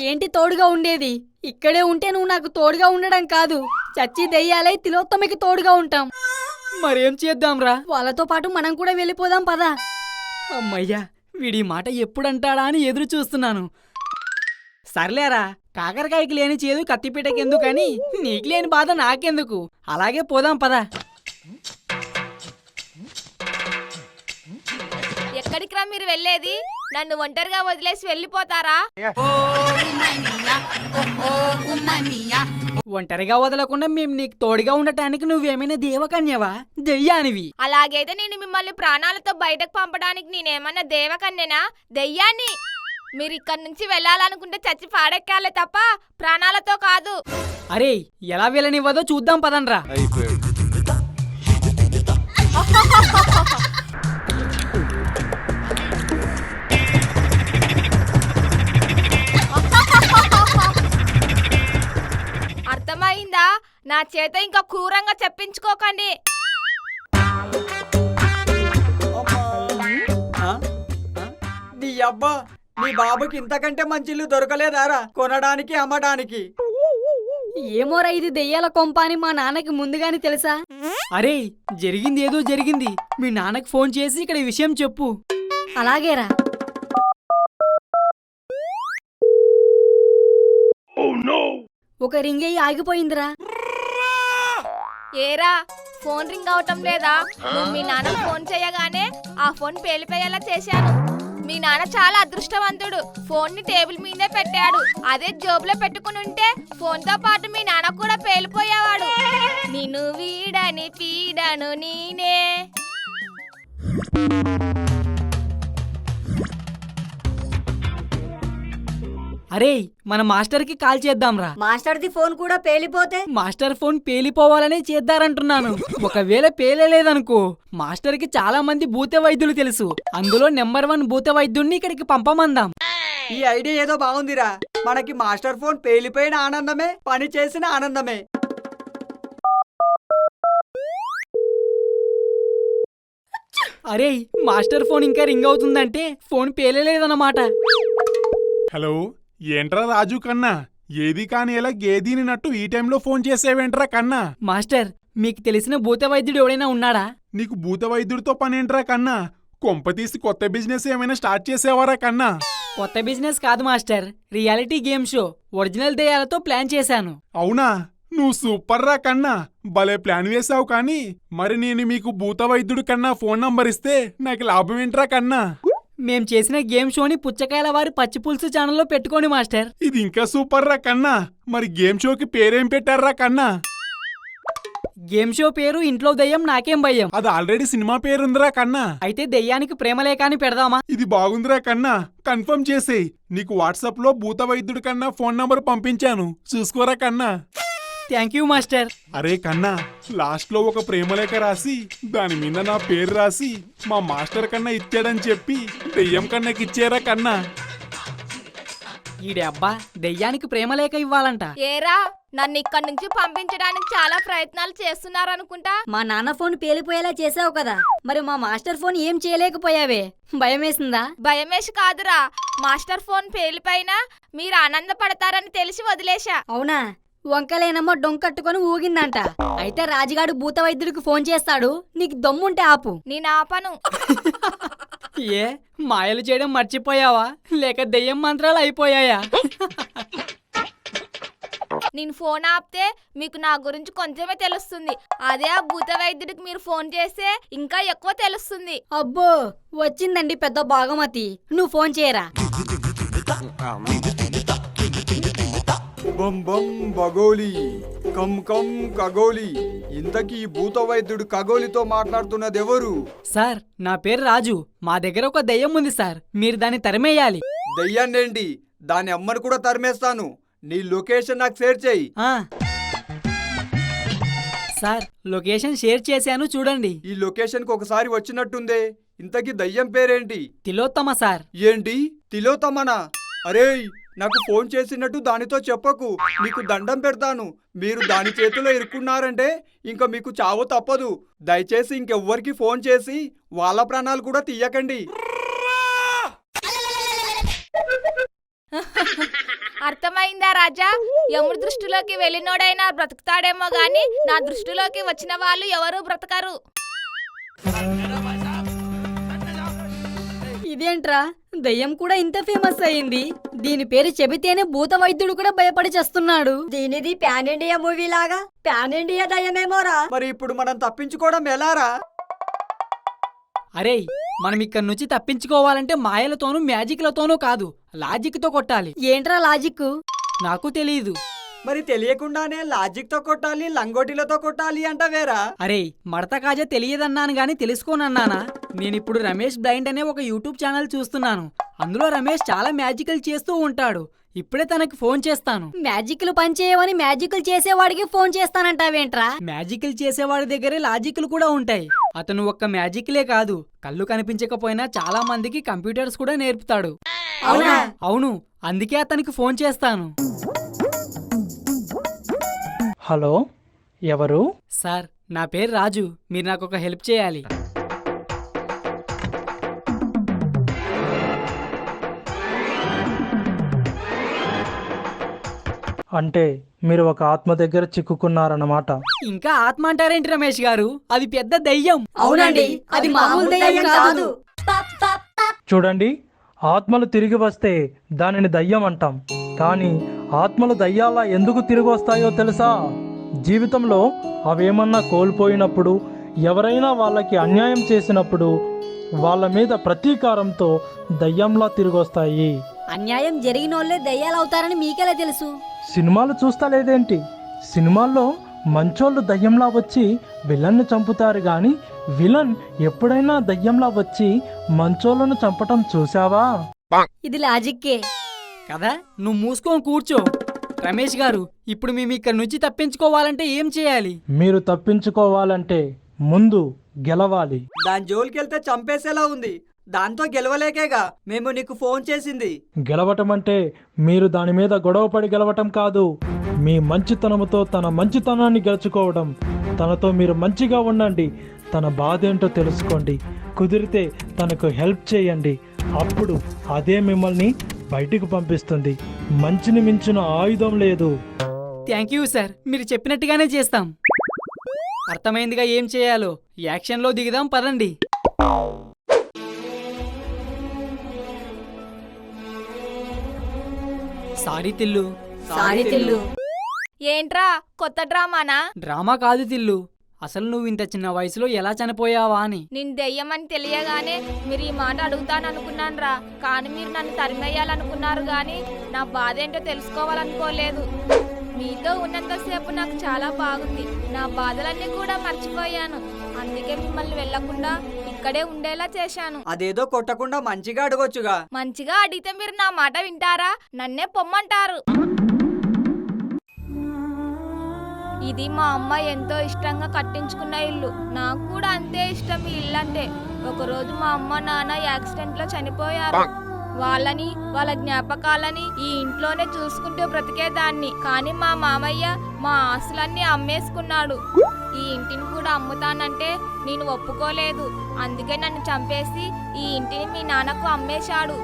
ఏంటి తోడుగా ఉండేది? ఇక్కడే ఉంటే నువ్వు నాకు తోడుగా ఉండడం కాదు, చచ్చి దెయ్యాలై తిలోత్తమకి తోడుగా ఉంటాం. మరేం చేద్దాంరా? వాళ్ళతో పాటు మనం కూడా వెళ్ళిపోదాం పదా. అమ్మయ్యా, వీడి మాట ఎప్పుడంటాడా అని ఎదురు చూస్తున్నాను. సర్లేరా, కాకరకాయకి లేని చేదు కత్తిపీటకెందుకని నీకు లేని బాధ నాకెందుకు? అలాగే పోదాం పదా. ఎక్కడికి రా మీరు వెళ్ళేది? నన్ను ఒంటరిగా వదిలేసి వెళ్ళిపోతారా? ఒంటరిగా వదలకుండా మేము నీకు తోడుగా ఉండటానికి నువ్వేమైనా దేవకన్యవా, దెయ్యానివి? అలాగైతే నేను మిమ్మల్ని ప్రాణాలతో బయటకు పంపడానికి నేనేమన్నా దేవకన్యనా, దెయ్యాన్ని? మీరు ఇక్కడి నుంచి వెళ్ళాలనుకుంటే చచ్చి పాడెక్కాలే తప్ప ప్రాణాలతో కాదు. అరే, ఎలా వెళ్ళనివ్వదో చూద్దాం పదండ్రా. అర్థమైందా? నా చేత ఇంకా క్రూరంగా చెప్పించుకోకండి. నీ అబ్బా, నీ బాబుకి ఇంతకంటే మంచి ఇల్లు దొరకలేదారా కొనడానికి, అమ్మడానికి? ఏమోరా, ఇది దెయ్యాల కొంప అని మా నాన్నకి ముందుగానే తెలుసా? అరే, జరిగింది ఏదో జరిగింది. మీ నాన్నకి ఫోన్ చేసి ఇక్కడ ఈ విషయం చెప్పు. అలాగేరా. ఒక రింగ్ అయ్యి ఆగిపోయిందిరా. ఏరా, ఫోన్ రింగ్ అవటం లేదా? నువ్వు మీ నాన్న ఫోన్ చేయగానే ఆ ఫోన్ పేలిపోయేలా చేశాను. మీ నాన్న చాలా అదృష్టవంతుడు, ఫోన్ ని టేబుల్ మీదే పెట్టాడు. అదే జోబులో పెట్టుకుని ఉంటే ఫోన్ తో పాటు మీ నాన్న కూడా పేలిపోయేవాడు. నిన్ను వీడని పీడను నేనే. అరే, మన మాస్టర్ కి కాల్ చేద్దాంరా. మాస్టర్ది ఫోన్ కూడా పేలిపోతే? Master phone పేలిపోవాలనే చేద్దారంటున్నాను. ఒకవేళ పేలేదనుకో, మాస్టర్ కి చాలా మంది భూత వైద్యులు తెలుసు, అందులో నెంబర్ 1 భూత వైద్యుడిని ఇక్కడికి పంపమందాం. ఈ ఐడియా ఏదో బాగుందిరా. మనకి మాస్టర్ ఫోన్ పేలిపోయిన ఆనందమే, పని చేసిన ఆనందమే. అరే మాస్టర్ ఫోన్ ఇంకా రింగ్ అవుతుందంటే ఫోన్ పేలేదన్నమాట. హలో, ఏంట్రా రాజు కన్నా? ఏది కాని ఎలా గేదీని నట్టు ఈ టైంలో ఫోన్ చేసేవేంట్రా కన్నా? మాస్టర్ మీకు తెలిసిన భూత వైద్యుడు ఎవడైనా ఉన్నాడా? నీకు భూత వైద్యుడితో పనేంట్రా కన్నా? కొంపతీసి కొత్త బిజినెస్ ఏమైనా స్టార్ట్ చేసేవారా కన్నా? కొత్త బిజినెస్ కాదు master, reality game show original దెయ్యాలతో ప్లాన్ చేశాను. అవునా? నువ్వు సూపర్ రా కన్నా, భలే ప్లాన్ వేసావు. కానీ మరి నేను మీకు భూత వైద్యుడు కన్నా ఫోన్ నంబర్ ఇస్తే నాకు లాభం ఏంట్రా కన్నా? మేం చేసిన గేమ్ షోని పుచ్చకాయల వారి పచ్చిపులుసు ఛానల్లో పెట్టుకోండి మాస్టర్. ఇది ఇంకా సూపర్ రా కన్నా. మరి గేమ్ షోకి పేరేం పెట్టారా కన్నా? గేమ్ షో పేరు ఇంట్లో దెయ్యం నాకేం భయం. అది ఆల్రెడీ సినిమా పేరుందిరా కన్నా. అయితే దెయ్యానికి ప్రేమలేఖాని పెడదామా? ఇది బాగుందిరా కన్నా, కన్ఫర్మ్ చేసేయ్. నీకు వాట్సాప్ లో భూత వైద్యుడి కన్నా ఫోన్ నంబర్ పంపించాను, చూసుకోరా కన్నా. Thank you master. అరే కన్నా, లాస్ట్ లో ఒక ప్రేమలేఖ రాసి దాని మీద నా పేరు రాసి మా మాస్టర్ కన్నా ఇచ్చాడని చెప్పి దెయ్యం కన్నాకి ఇచ్చారా కన్నా. ఈడే అబ్బా దెయ్యానికి ప్రేమలేఖ ఇవ్వాలంట. ఏరా నన్ను ఇక్కడి నుంచి పంపించడానికి చాలా ప్రయత్నాలు చేస్తున్నారనుకుంటా. మా నాన్న ఫోన్ పేలిపోయేలా చేసావు కదా, మరి మా మాస్టర్ ఫోన్ ఏం చేయలేకపోయావే? భయమేసిందా? భయమేసి కాదురా, మాస్టర్ ఫోన్ పేలిపోయినా మీరు ఆనందపడతారని తెలిసి వదిలేశా. అవునా? వంకలేనమ్మో డొంకట్టుకొని ఊగిందంట. అయితే రాజుగాడు భూత వైద్యుడికి ఫోన్ చేస్తాడు, నీకు దమ్ముంటే ఆపు. నేను ఆపను. ఏ మాయలు చేయడం మర్చిపోయావా, లేక దెయ్యం మంత్రాలు అయిపోయాయా? నేను ఫోన్ ఆపితే మీకు నా గురించి కొంచెమే తెలుస్తుంది. అదే ఆ భూత వైద్యుడికి మీరు ఫోన్ చేస్తే ఇంకా ఎక్కువ తెలుస్తుంది. అబ్బో వచ్చిందండి పెద్ద బాగమతి, నువ్వు ఫోన్ చేయరా. బం బం బగోలి, కం కం కగోలి. ఇంతకీ ఈ భూత వైద్యుడు కగోలితో మాట్లాడుతున్నదెవరు? సార్ నా పేరు రాజు, మా దగ్గర ఒక దెయ్యం ఉంది సార్, మీరు దాన్ని తరిమేయాలి. దెయ్యాన్నేంటి, దాని అమ్మను కూడా తరిమేస్తాను. నీ లొకేషన్ నాకు షేర్ చేయి. సార్ లొకేషన్ షేర్ చేశాను చూడండి. ఈ లొకేషన్ కు ఒకసారి వచ్చినట్టుందే. ఇంతకీ దయ్యం పేరేంటి? తిలోత్తమ సార్. ఏంటి తిలోత్తమనా? అరేయ్, నాకు ఫోన్ చేసినట్టు దానితో చెప్పకు, నీకు దండం పెడతాను. మీరు దాని చేతిలో ఇరుక్కున్నారంటే ఇంకా మీకు చావు తప్పదు. దయచేసి ఇంకెవ్వరికి ఫోన్ చేసి వాళ్ళ ప్రాణాలు కూడా తీయకండి. అర్థమైందా రాజా? యముడి దృష్టిలోకి వెళ్ళినోడైనా బ్రతుకుతాడేమో గాని నా దృష్టిలోకి వచ్చిన వాళ్ళు ఎవరూ బ్రతకరు. ఇదేంట్రా, దయ్యం కూడా ఇంత ఫేమస్ అయింది. దీని పేరు చెబితేనే భూత వైద్యుడు కూడా భయపడి చేస్తున్నాడు. దీనిది పాన్ ఇండియా మూవీ లాగా పాన్ ఇండియా దయ్యమేమోరా. మరి ఇప్పుడు మనం తప్పించుకోవడం ఎలారా? అరే మనం ఇక్కడ నుంచి తప్పించుకోవాలంటే మాయలతోనూ మ్యాజిక్లతోనూ కాదు, లాజిక్ తో కొట్టాలి. ఏంట్రా లాజిక్? నాకు తెలియదు. మరి తెలియకుండానే లాజిక్ తో కొట్టాలి, లంగోటిలతో కొట్టాలి అంట వేరా? అరే మడత కాజా తెలియదన్నాను గాని తెలుసుకోనన్నానా? నేనిప్పుడు రమేష్ బ్లైండ్ అనే ఒక యూట్యూబ్ ఛానల్ చూస్తున్నాను. అందులో రమేష్ చాలా మ్యాజికల్ చేస్తూ ఉంటాడు. ఇప్పుడే తనకి ఫోన్ చేస్తాను. మ్యాజిక్లు పనిచేయవని మ్యాజిక్లు చేసేవాడికి ఫోన్ చేస్తానంటావేంట్రా? మ్యాజికల్ చేసేవాడి దగ్గరే లాజిక్లు కూడా ఉంటాయి. అతను ఒక్క మ్యాజిక్లే కాదు, కళ్ళు కనిపించకపోయినా చాలా మందికి కంప్యూటర్స్ కూడా నేర్పుతాడు. అవునా? అవును, అందుకే అతనికి ఫోన్ చేస్తాను. హలో, ఎవరు? సార్ నా పేరు రాజు, మీరు నాకు ఒక హెల్ప్ చేయాలి. అంటే మీరు ఒక ఆత్మ దగ్గర చిక్కుకున్నారన్నమాట. ఇంకా ఆత్మ అంటారేంటి రమేష్ గారు, అది పెద్ద దెయ్యం. అవునండి, అది మామూలు దయ్యం కాదు. చూడండి, ఆత్మలు తిరిగి వస్తే దానిని దయ్యం అంటాం. కానీ ఆత్మలు దయ్యాలా ఎందుకు తిరిగి వస్తాయో తెలుసా? జీవితంలో అవేమన్నా కోల్పోయినప్పుడు, ఎవరైనా వాళ్ళకి అన్యాయం చేసినప్పుడు వాళ్ళ మీద ప్రతీకారంతో దయ్యంలా తిరిగి వస్తాయి. అన్యాయం జరిగినోళ్లే దయ్యాలవుతారని మీకెలా తెలుసు? సినిమాలు చూస్తా లేదేంటి? సినిమాల్లో మంచోళ్ళు దయ్యంలా వచ్చి విలన్ని చంపుతారు గాని విలన్ ఎప్పుడైనా దయ్యంలా వచ్చి మంచోళ్ళను చంపటం చూసావా? ఇది లాజిక్కే కదా. నువ్వు మూసుకొని కూర్చో. రమేష్ గారు, ఇప్పుడు మేము ఇక్కడ నుంచి తప్పించుకోవాలంటే ఏం చేయాలి? మీరు తప్పించుకోవాలంటే ముందు గెలవాలి. దాని జోలికెళ్తే చంపేసేలా ఉంది. దాంతో గెలవలేకేగా మేము నీకు ఫోన్ చేసింది. గెలవటం అంటే మీరు దాని మీద గొడవపడి గెలవటం కాదు, మీ మంచితనముతో తన మంచితనాన్ని గెలుచుకోవడం. తనతో మీరు మంచిగా ఉండండి, తన బాధ ఏంటో తెలుసుకోండి. కుదిరితే తనకు హెల్ప్ చేయండి. అప్పుడు అదే మిమ్మల్ని బయటికి పంపిస్తుంది. మంచిని మించిన ఆయుధం లేదు. థ్యాంక్ యూ సార్, మీరు చెప్పినట్టుగానే చేస్తాం. అర్థమైందిగా ఏం చేయాలో. యాక్షన్లో దిగుదాం పదండి. సారీ తిల్లు. సారీ తిల్లు. ఏంట్రా కొత్త డ్రామానా? డ్రామా కాదు తిల్లు, అసలు నువ్వు ఇంత చిన్న వయసులో ఎలా చనిపోయావా అని. నేను దెయ్యమని తెలియగానే మీరు ఈ మాట అడుగుతాననుకున్నానురా. కానీ మీరు నన్ను తరిమేయాలనుకున్నారు గాని నా బాధ ఏంటో తెలుసుకోవాలనుకోలేదు. మీతో ఉన్నంతసేపు నాకు చాలా బాగుంది. నా బాధలన్నీ కూడా మర్చిపోయాను. అందుకే మిమ్మల్ని వెళ్లకుండా ఇక్కడే ఉండేలా చేశాను. అదేదో కొట్టకుండా మంచిగా అడగొచ్చుగా. మంచిగా అడిగితే మీరు నా మాట వింటారా? నన్నే పొమ్మంటారు. ఇది మా అమ్మ ఎంతో ఇష్టంగా కట్టించుకున్న ఇల్లు. నాకు కూడా అంతే ఇష్టం ఈ ఇల్లు అంటే. ఒకరోజు మా అమ్మ నాన్న యాక్సిడెంట్ లో చనిపోయారు. వాళ్ళని వాళ్ళ జ్ఞాపకాలని ఈ ఇంట్లోనే చూసుకుంటూ బ్రతికేదాన్ని. కానీ మా మామయ్య మా ఆస్తులన్నీ అమ్మేసుకున్నాడు. ఈ ఇంటిని కూడా అమ్ముతానంటే నేను ఒప్పుకోలేదు. అందుకే నన్ను చంపేసి ఈ ఇంటిని మీ నాన్నకు అమ్మేశాడు.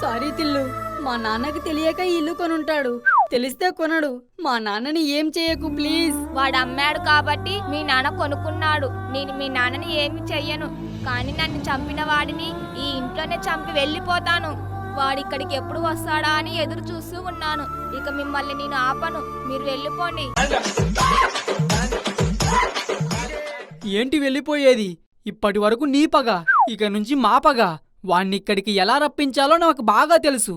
సారీ తిల్లు, మా నాన్నకి తెలియక ఈ ఇల్లు కొనుంటాడు. తెలిస్తే కొనడు. మా నాన్నని ఏం చేయకు ప్లీజ్. వాడు అమ్మాడు కాబట్టి మీ నాన్న కొనుక్కున్నాడు. నేను మీ నాన్నని ఏమి చెయ్యను. కానీ నన్ను చంపిన వాడిని ఈ ఇంట్లోనే చంపి వెళ్ళిపోతాను. వాడిక్కడికి ఎప్పుడు వస్తాడా అని ఎదురు చూస్తూ ఉన్నాను. ఇక మిమ్మల్ని నేను ఆపను. మీరు వెళ్ళిపోండి. ఏంటి వెళ్ళిపోయేది? ఇప్పటి వరకు నీ పగ, ఇక నుంచి మా పగ. వాణ్ణి ఇక్కడికి ఎలా రప్పించాలో నాకు బాగా తెలుసు.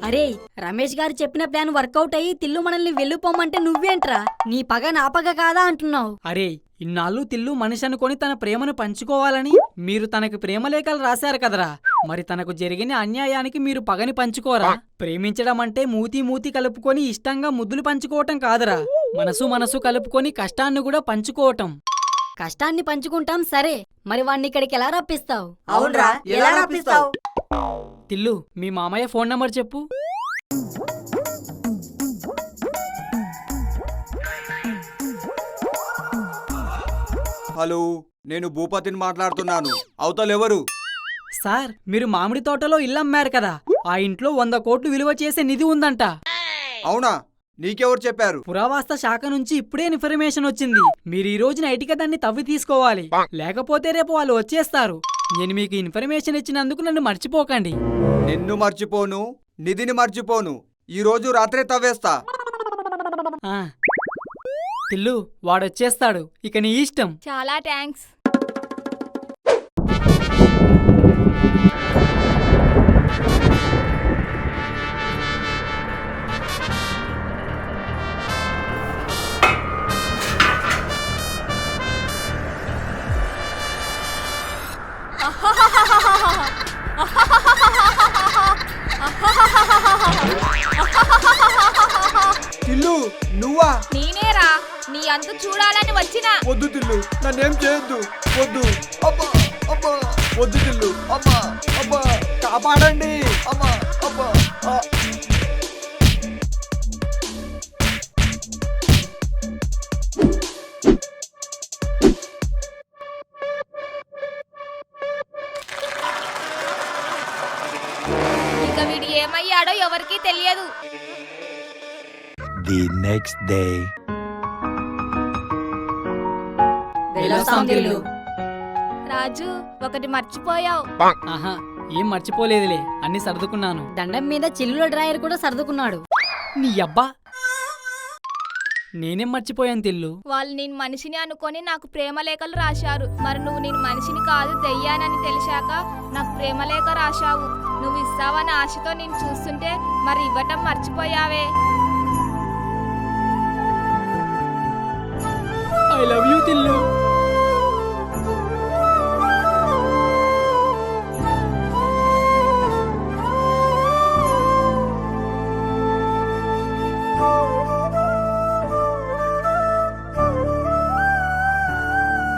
అరే, రమేష్ గారు చెప్పిన ప్లాన్ వర్కౌట్ అయ్యి తిల్లు మనల్ని వెళ్ళిపోమంటే నువ్వేంట్రా? నీ పగ నా పగ కాదా అంటున్నావు? అరే, ఇన్నాళ్ళు తిల్లు మనిషి అనుకొని తన ప్రేమను పంచుకోవాలని మీరు తనకు ప్రేమలేఖలు రాశారు కదరా. మరి తనకు జరిగిన అన్యాయానికి మీరు పగని పంచుకోరా? ప్రేమించడం అంటే మూతి మూతి కలుపుకొని ఇష్టంగా ముద్దులు పంచుకోవటం కాదురా. మనసు మనసు కలుపుకొని కష్టాన్ని కూడా పంచుకోవటం. కష్టాన్ని పంచుకుంటాం సరే, మరి వాణ్ణి ఇక్కడికి ఎలా రప్పిస్తావు? అవునరా, ఎలా రప్పిస్తావు? తిల్లు, మీ మామయ్య ఫోన్ నంబర్ చెప్పు. హలో, నేను భూపతిని మాట్లాడుతున్నాను. అవతలెవరు? సార్, మీరు మామిడి తోటలో ఇల్లు అమ్మారు కదా, ఆ ఇంట్లో 100 కోట్లు విలువ చేసే నిధి ఉందంట. అవునా? నీకెవరు చెప్పారు? పురావస్తు శాఖ నుంచి ఇప్పుడే ఇన్ఫర్మేషన్ వచ్చింది. మీరు ఈ రోజు నైట్గా దాన్ని తవ్వి తీసుకోవాలి, లేకపోతే రేపు వాళ్ళు వచ్చేస్తారు. నేను మీకు ఇన్ఫర్మేషన్ ఇచ్చినందుకు నన్ను మర్చిపోకండి. నిన్ను మర్చిపోను, నిధిని మర్చిపోను. ఈ రోజు రాత్రే తవ్వేస్తా. తిల్లు, వాడొచ్చేస్తాడు. ఇక నీ ఇష్టం. చాలా థ్యాంక్స్. తిల్లు, నువ్వా? నేనేరా, నీ అంతు చూడాలని వచ్చినా. వద్దు తిల్లు, నన్నేం చేయొద్దు. వద్దు. అబ్బా అబ్బా, వద్దు తిల్లు. అమ్మా అబ్బా, కాపాడండి. అమ్మా అబ్బా. ఇక వీడు ఏమయ్యాడో ఎవరికీ తెలియదు. The next day. రాజు, ఒకటి మర్చిపోయావు. ఆహా, ఏం మర్చిపోలేదులే, అన్ని సర్దుకున్నాను. దండం మీద చిల్లుల డ్రాయర్ కూడా సర్దుకున్నాడు. నీ అబ్బా, నేనేం మర్చిపోయాను తిల్లు. వాళ్ళు నేను మనిషిని అనుకొని నాకు ప్రేమలేఖలు రాశారు. మరి నువ్వు నేను మనిషిని కాదు దెయ్యానని తెలిసాక నాకు ప్రేమలేఖ రాశావు. నువ్వు ఇస్తావని ఆశతో నేను చూస్తుంటే మరి ఇవ్వటం మర్చిపోయావే.